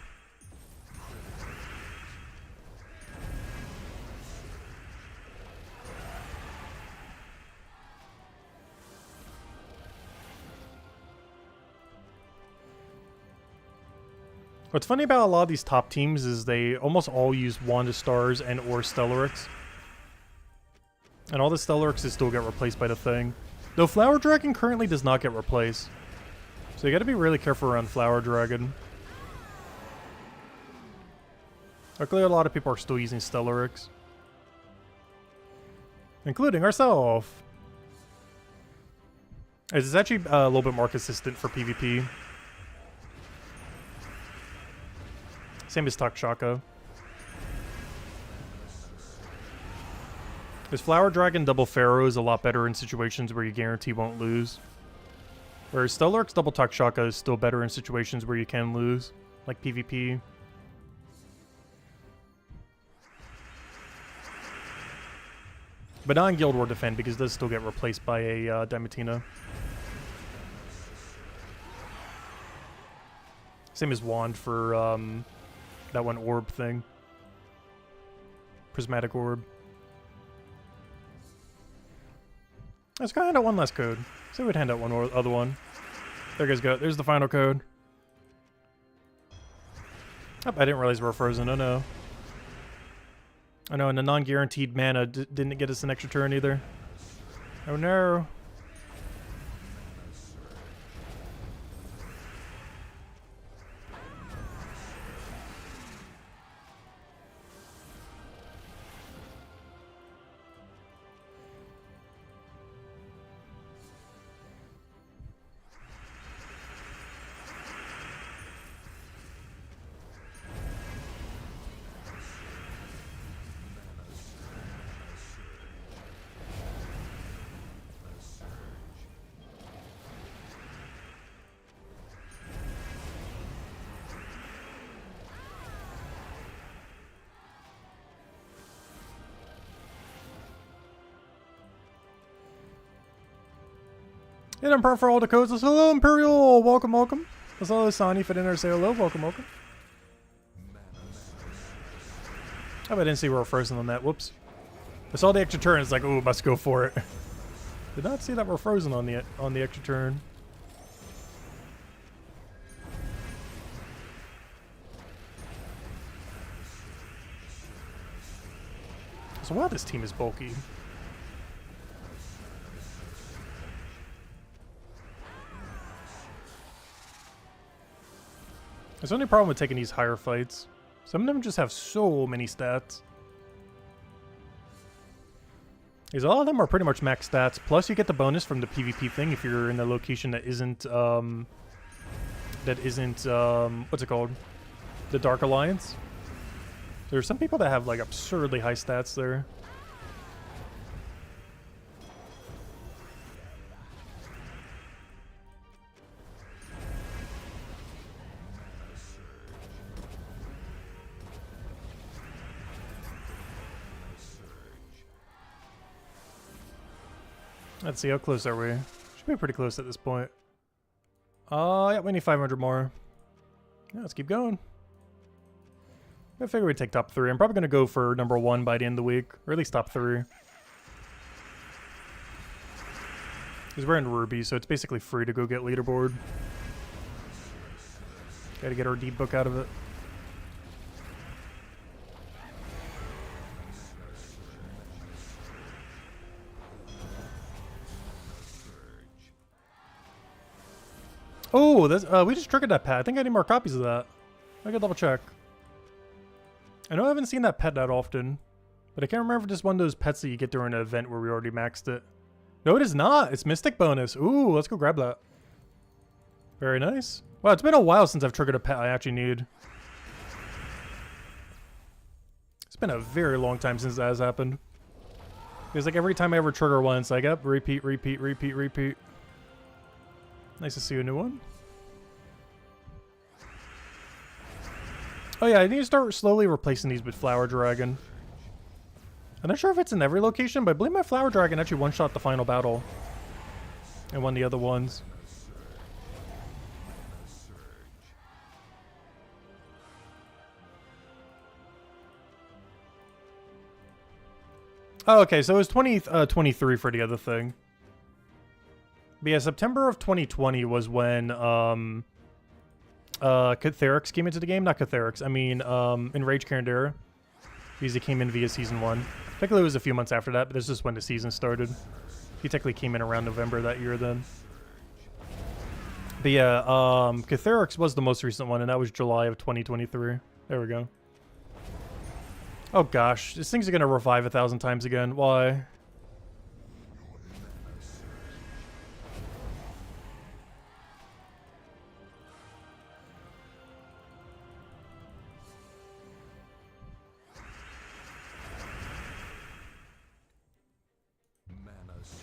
What's funny about a lot of these top teams is they almost all use Wand of Stars and or Stellarix. And all the Stellarixes still get replaced by the thing. Though Flower Dragon currently does not get replaced. So you gotta be really careful around Flower Dragon. Luckily a lot of people are still using Stellarix. Including ourselves. It's actually a little bit more consistent for PvP. Same as Takshaka. Because Flower Dragon double Pharaoh is a lot better in situations where you guarantee won't lose. Whereas Stellarix double Takshaka is still better in situations where you can lose, like PvP. But not in Guild War Defend because it does still get replaced by a Diamantina. Same as Wand for that one orb thing. Prismatic Orb. Let's go hand out one last code. So we'd hand out one or other one. There you guys go. There's the final code. Oh, I didn't realize we were frozen. Oh no. Oh no, and the non-guaranteed mana didn't get us an extra turn either. Oh no. Hit Emperor for all the codes. Hello, Imperial. Welcome, welcome. Hello, Sani. If I didn't say hello, welcome, welcome. Oh, I didn't see we were frozen on that. Whoops. I saw the extra turn. It's like, ooh, must go for it. Did not see that we're frozen on the extra turn. So wow, this team is bulky. There's only problem with taking these higher fights. Some of them just have so many stats. Because all of them are pretty much max stats. Plus you get the bonus from the PvP thing if you're in a location that isn't, what's it called? The Dark Alliance. There's some people that have like absurdly high stats there. Let's see, how close are we? Should be pretty close at this point. Yeah, we need 500 more. Yeah, let's keep going. I figure we'd take top 3. I'm probably going to go for number 1 by the end of the week. Or at least top 3. Because we're in Ruby, so it's basically free to go get leaderboard. Gotta get our deed book out of it. Oh, that's, we just triggered that pet. I think I need more copies of that. I gotta double check. I know I haven't seen that pet that often, but I can't remember if it's one of those pets that you get during an event where we already maxed it. No, it is not. It's Mystic bonus. Ooh, let's go grab that. Very nice. Wow, it's been a while since I've triggered a pet I actually need. It's been a very long time since that has happened. Because like every time I ever trigger one, it's like, up, repeat, repeat, repeat, repeat. Nice to see a new one. Oh yeah, I need to start slowly replacing these with Flower Dragon. I'm not sure if it's in every location, but I believe my Flower Dragon actually one-shot the final battle. And won the other ones. Oh, okay, so it was 23 for the other thing. But yeah, September of 2020 was when Catharix came into the game. Not Catharix. I mean, Enraged Carandera. Because he came in via Season 1. Technically, it was a few months after that, but this is when the season started. He technically came in around November that year then. But yeah, Catharix was the most recent one, and that was July of 2023. There we go. Oh gosh, this thing's gonna revive 1,000 times again. Why?
Mana surge.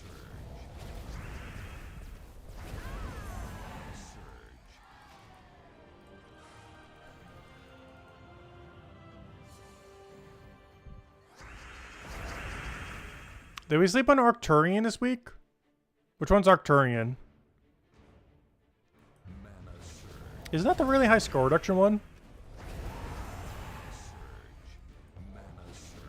Did we sleep on Arcturian this week? Which one's Arcturian?
Mana surge.
Isn't that the really high score reduction one?
Mana surge.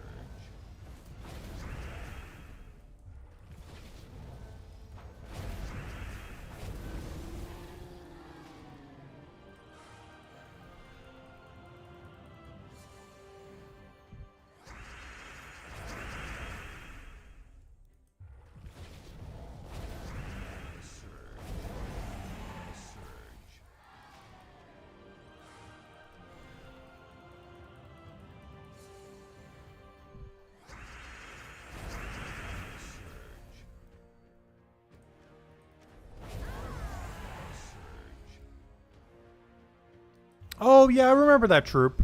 Oh yeah, I remember that troop.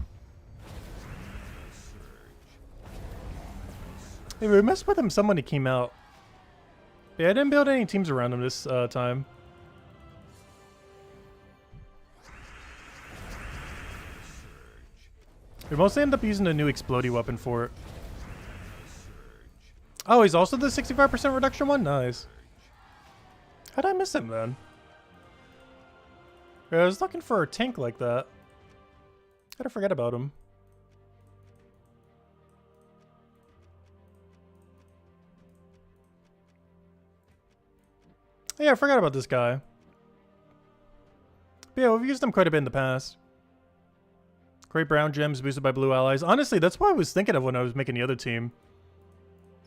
Hey, we messed with him some when he came out. Yeah, I didn't build any teams around him this time. We mostly end up using the new explodey weapon for it. Oh, he's also the 65% reduction one? Nice. How'd I miss him then? Yeah, I was looking for a tank like that. How'd I forget about him? Yeah, I forgot about this guy. But yeah, we've used him quite a bit in the past. Great brown gems boosted by blue allies. Honestly, that's what I was thinking of when I was making the other team.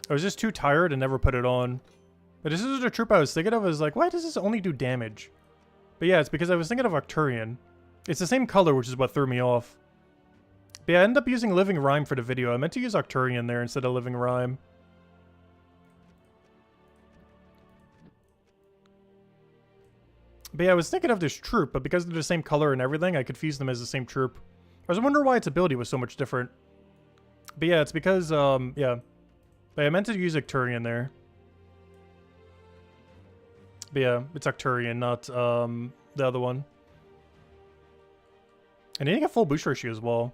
I was just too tired and never put it on. But this is the troop I was thinking of. I was like, why does this only do damage? But yeah, it's because I was thinking of Arcturian. It's the same color, which is what threw me off. But yeah, I ended up using Living Rhyme for the video. I meant to use Arcturian there instead of Living Rhyme. But yeah, I was thinking of this troop, but because they're the same color and everything, I confused them as the same troop. I was wondering why its ability was so much different. But yeah, it's because, yeah. But I meant to use Arcturian there. But yeah, it's Arcturian, not, the other one. And you get full boost ratio as well.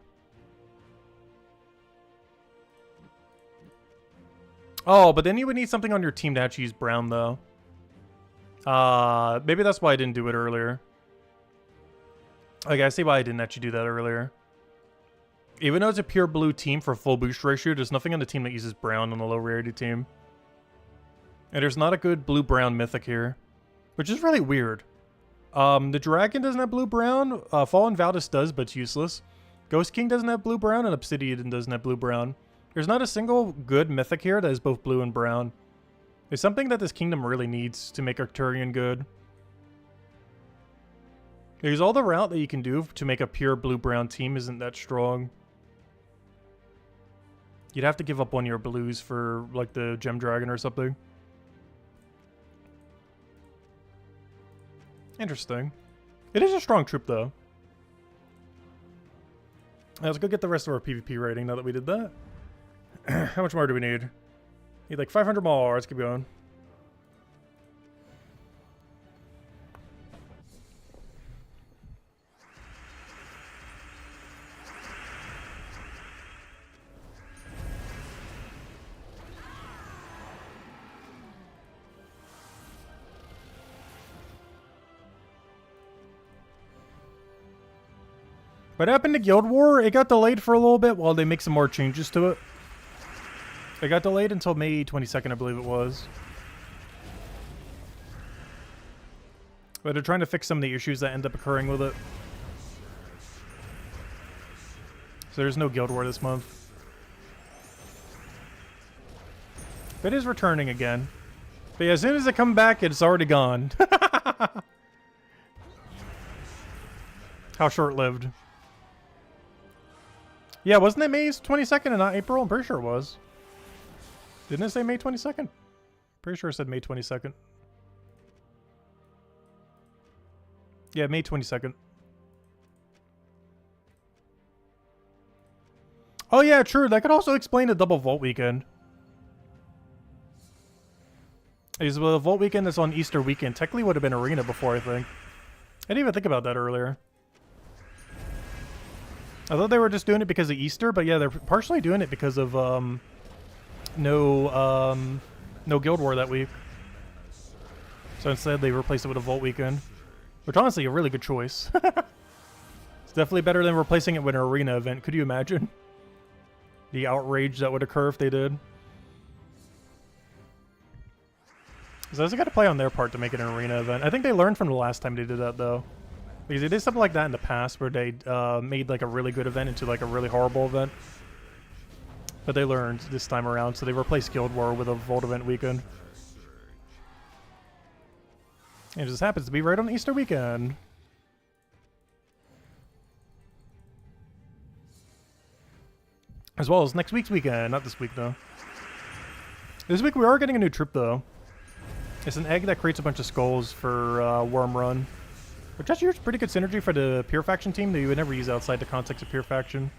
Oh, but then you would need something on your team to actually use brown, though. Maybe that's why I didn't do it earlier. Okay, I see why I didn't actually do that earlier. Even though it's a pure blue team for full boost ratio, there's nothing on the team that uses brown on the low rarity team. And there's not a good blue-brown mythic here, which is really weird. The Dragon doesn't have blue-brown. Fallen Valdis does, but it's useless. Ghost King doesn't have blue-brown, and Obsidian doesn't have blue-brown. There's not a single good mythic here that is both blue and brown. It's something that this kingdom really needs to make Arcturian good. Because all the route that you can do to make a pure blue-brown team isn't that strong. You'd have to give up one of your blues for, like, the Gem Dragon or something. Interesting. It is a strong troop, though. Let's go get the rest of our PvP rating now that we did that. How much more do we need? Need like 500 more. Let's keep going. What happened to Guild War? It got delayed for a little bit while they make some more changes to it. It got delayed until May 22nd, I believe it was. But they're trying to fix some of the issues that end up occurring with it. So there's no Guild War this month. It is returning again. But yeah, as soon as it comes back, it's already gone. How short-lived. Yeah, wasn't it May 22nd and not April? I'm pretty sure it was. Didn't it say May 22nd? Pretty sure it said May 22nd. Yeah, May 22nd. Oh yeah, true. That could also explain the double Vault weekend. Because the Vault weekend that's on Easter weekend technically would have been Arena before, I think. I didn't even think about that earlier. I thought they were just doing it because of Easter, but yeah, they're partially doing it because of no Guild War that week. So instead they replaced it with a Vault weekend. Which honestly, a really good choice. It's definitely better than replacing it with an Arena event. Could you imagine? The outrage that would occur if they did. So they got to play on their part to make it an Arena event. I think they learned from the last time they did that, though. Because they did something like that in the past where they made like a really good event into like a really horrible event. But they learned this time around, so they replaced Guild War with a Vault event weekend. And it just happens to be right on Easter weekend. As well as next week's weekend. Not this week, though. This week we are getting a new troop, though. It's an egg that creates a bunch of skulls for Worm Run. Which actually is pretty good synergy for the Pure Faction team that you would never use outside the context of Pure Faction.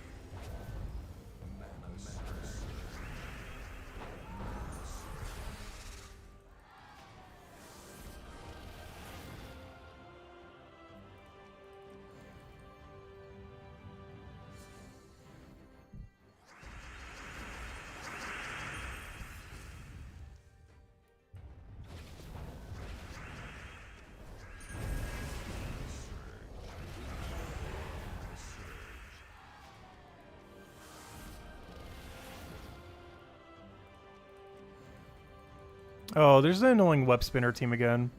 Oh, there's the annoying web spinner team again.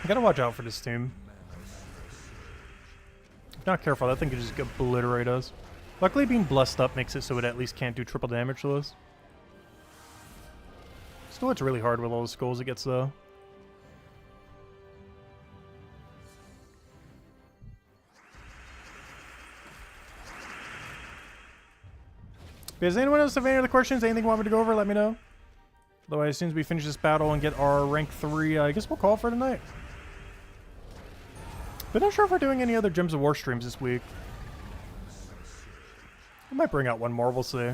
I gotta watch out for this team. If not careful, that thing could just obliterate us. Luckily, being blessed up makes it so it at least can't do triple damage to us. Still, it's really hard with all the skulls it gets, though. Does anyone else have any other questions? Anything you want me to go over? Let me know. Otherwise, as soon as we finish this battle and get our rank 3, I guess we'll call for tonight. But not sure if we're doing any other Gems of War streams this week. I might bring out one more, we'll see.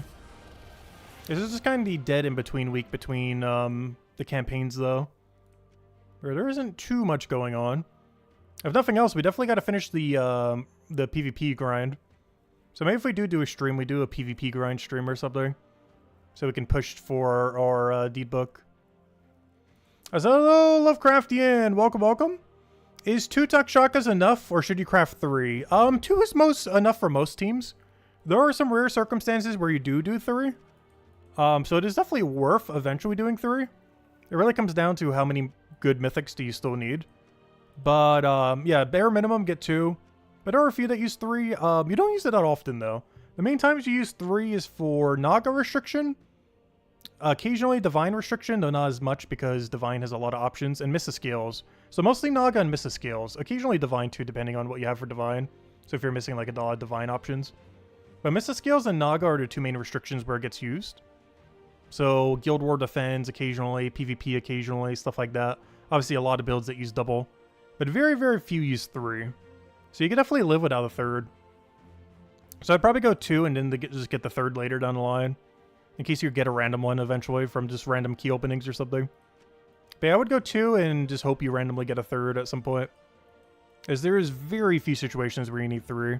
This is just kind of the dead in-between week between the campaigns, though. Where there isn't too much going on. If nothing else, we definitely got to finish the PvP grind. So maybe if we do a stream, we do a PvP grind stream or something. So we can push for our deed book. Hello, Lovecraftian! Welcome, welcome. Is 2 Takshakas enough, or should you craft 3? 2 is enough for most teams. There are some rare circumstances where you do 3. So it is definitely worth eventually doing 3. It really comes down to how many good mythics do you still need. But, yeah, bare minimum, get 2. But there are a few that use 3. You don't use it that often, though. The main times you use 3 is for Naga restriction. Occasionally Divine restriction, though not as much because Divine has a lot of options. And Scales. So mostly Naga and Scales. Occasionally Divine too, depending on what you have for Divine. So if you're missing like a lot of Divine options. But Scales and Naga are the 2 main restrictions where it gets used. So Guild War defends occasionally, PvP occasionally, stuff like that. Obviously a lot of builds that use double. But very, very few use 3. So you can definitely live without a 3rd. So I'd probably go 2 and then just get the 3rd later down the line. In case you get a random one eventually from just random key openings or something. But yeah, I would go 2 and just hope you randomly get a 3rd at some point. As there is very few situations where you need 3.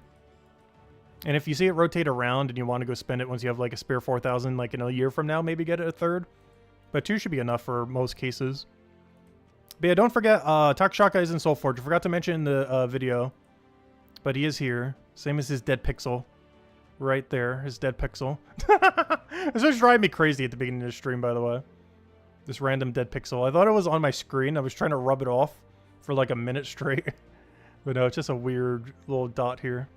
And if you see it rotate around and you want to go spend it once you have like a spare 4,000 like in a year from now, maybe get it a 3rd. But 2 should be enough for most cases. But yeah, don't forget, Takshaka is in Soulforge. I forgot to mention in the video. But he is here. Same as his dead pixel. Right there, his dead pixel. This was driving me crazy at the beginning of the stream, by the way. This random dead pixel. I thought it was on my screen. I was trying to rub it off for like a minute straight. But no, it's just a weird little dot here.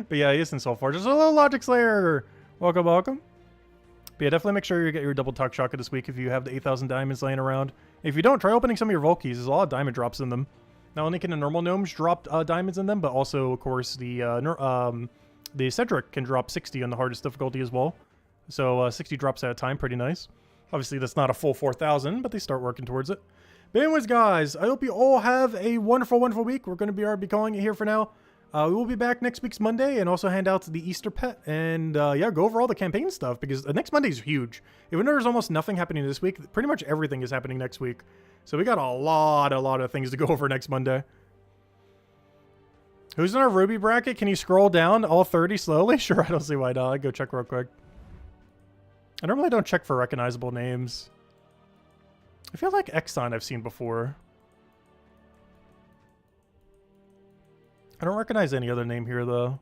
But yeah, he is in Soulforge. Just a little Logic Slayer. Welcome, welcome. But yeah, definitely make sure you get your double Takshaka this week if you have the 8,000 diamonds laying around. If you don't, try opening some of your Volkies. There's a lot of diamond drops in them. Not only can the normal gnomes drop diamonds in them, but also, of course, the Cedric can drop 60 on the hardest difficulty as well. So 60 drops at a time, pretty nice. Obviously, that's not a full 4,000, but they start working towards it. But anyways, guys, I hope you all have a wonderful, wonderful week. We're going to be calling it here for now. We will be back next week's Monday and also hand out the Easter pet and yeah, go over all the campaign stuff because next Monday is huge. Even though there's almost nothing happening this week, pretty much everything is happening next week. So we got a lot of things to go over next Monday. Who's in our Ruby bracket? Can you scroll down all 30 slowly? Sure, I don't see why not. I'll go check real quick. I normally don't check for recognizable names. I feel like Exxon I've seen before. I don't recognize any other name here, though.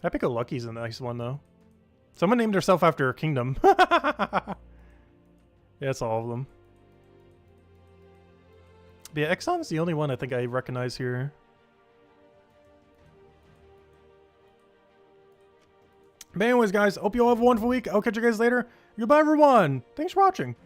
Happy-Go-Lucky's a nice one, though. Someone named herself after a kingdom. Yeah, it's all of them. But yeah, Exxon's the only one I think I recognize here. But anyways, guys, hope you all have a wonderful week. I'll catch you guys later. Goodbye, everyone. Thanks for watching.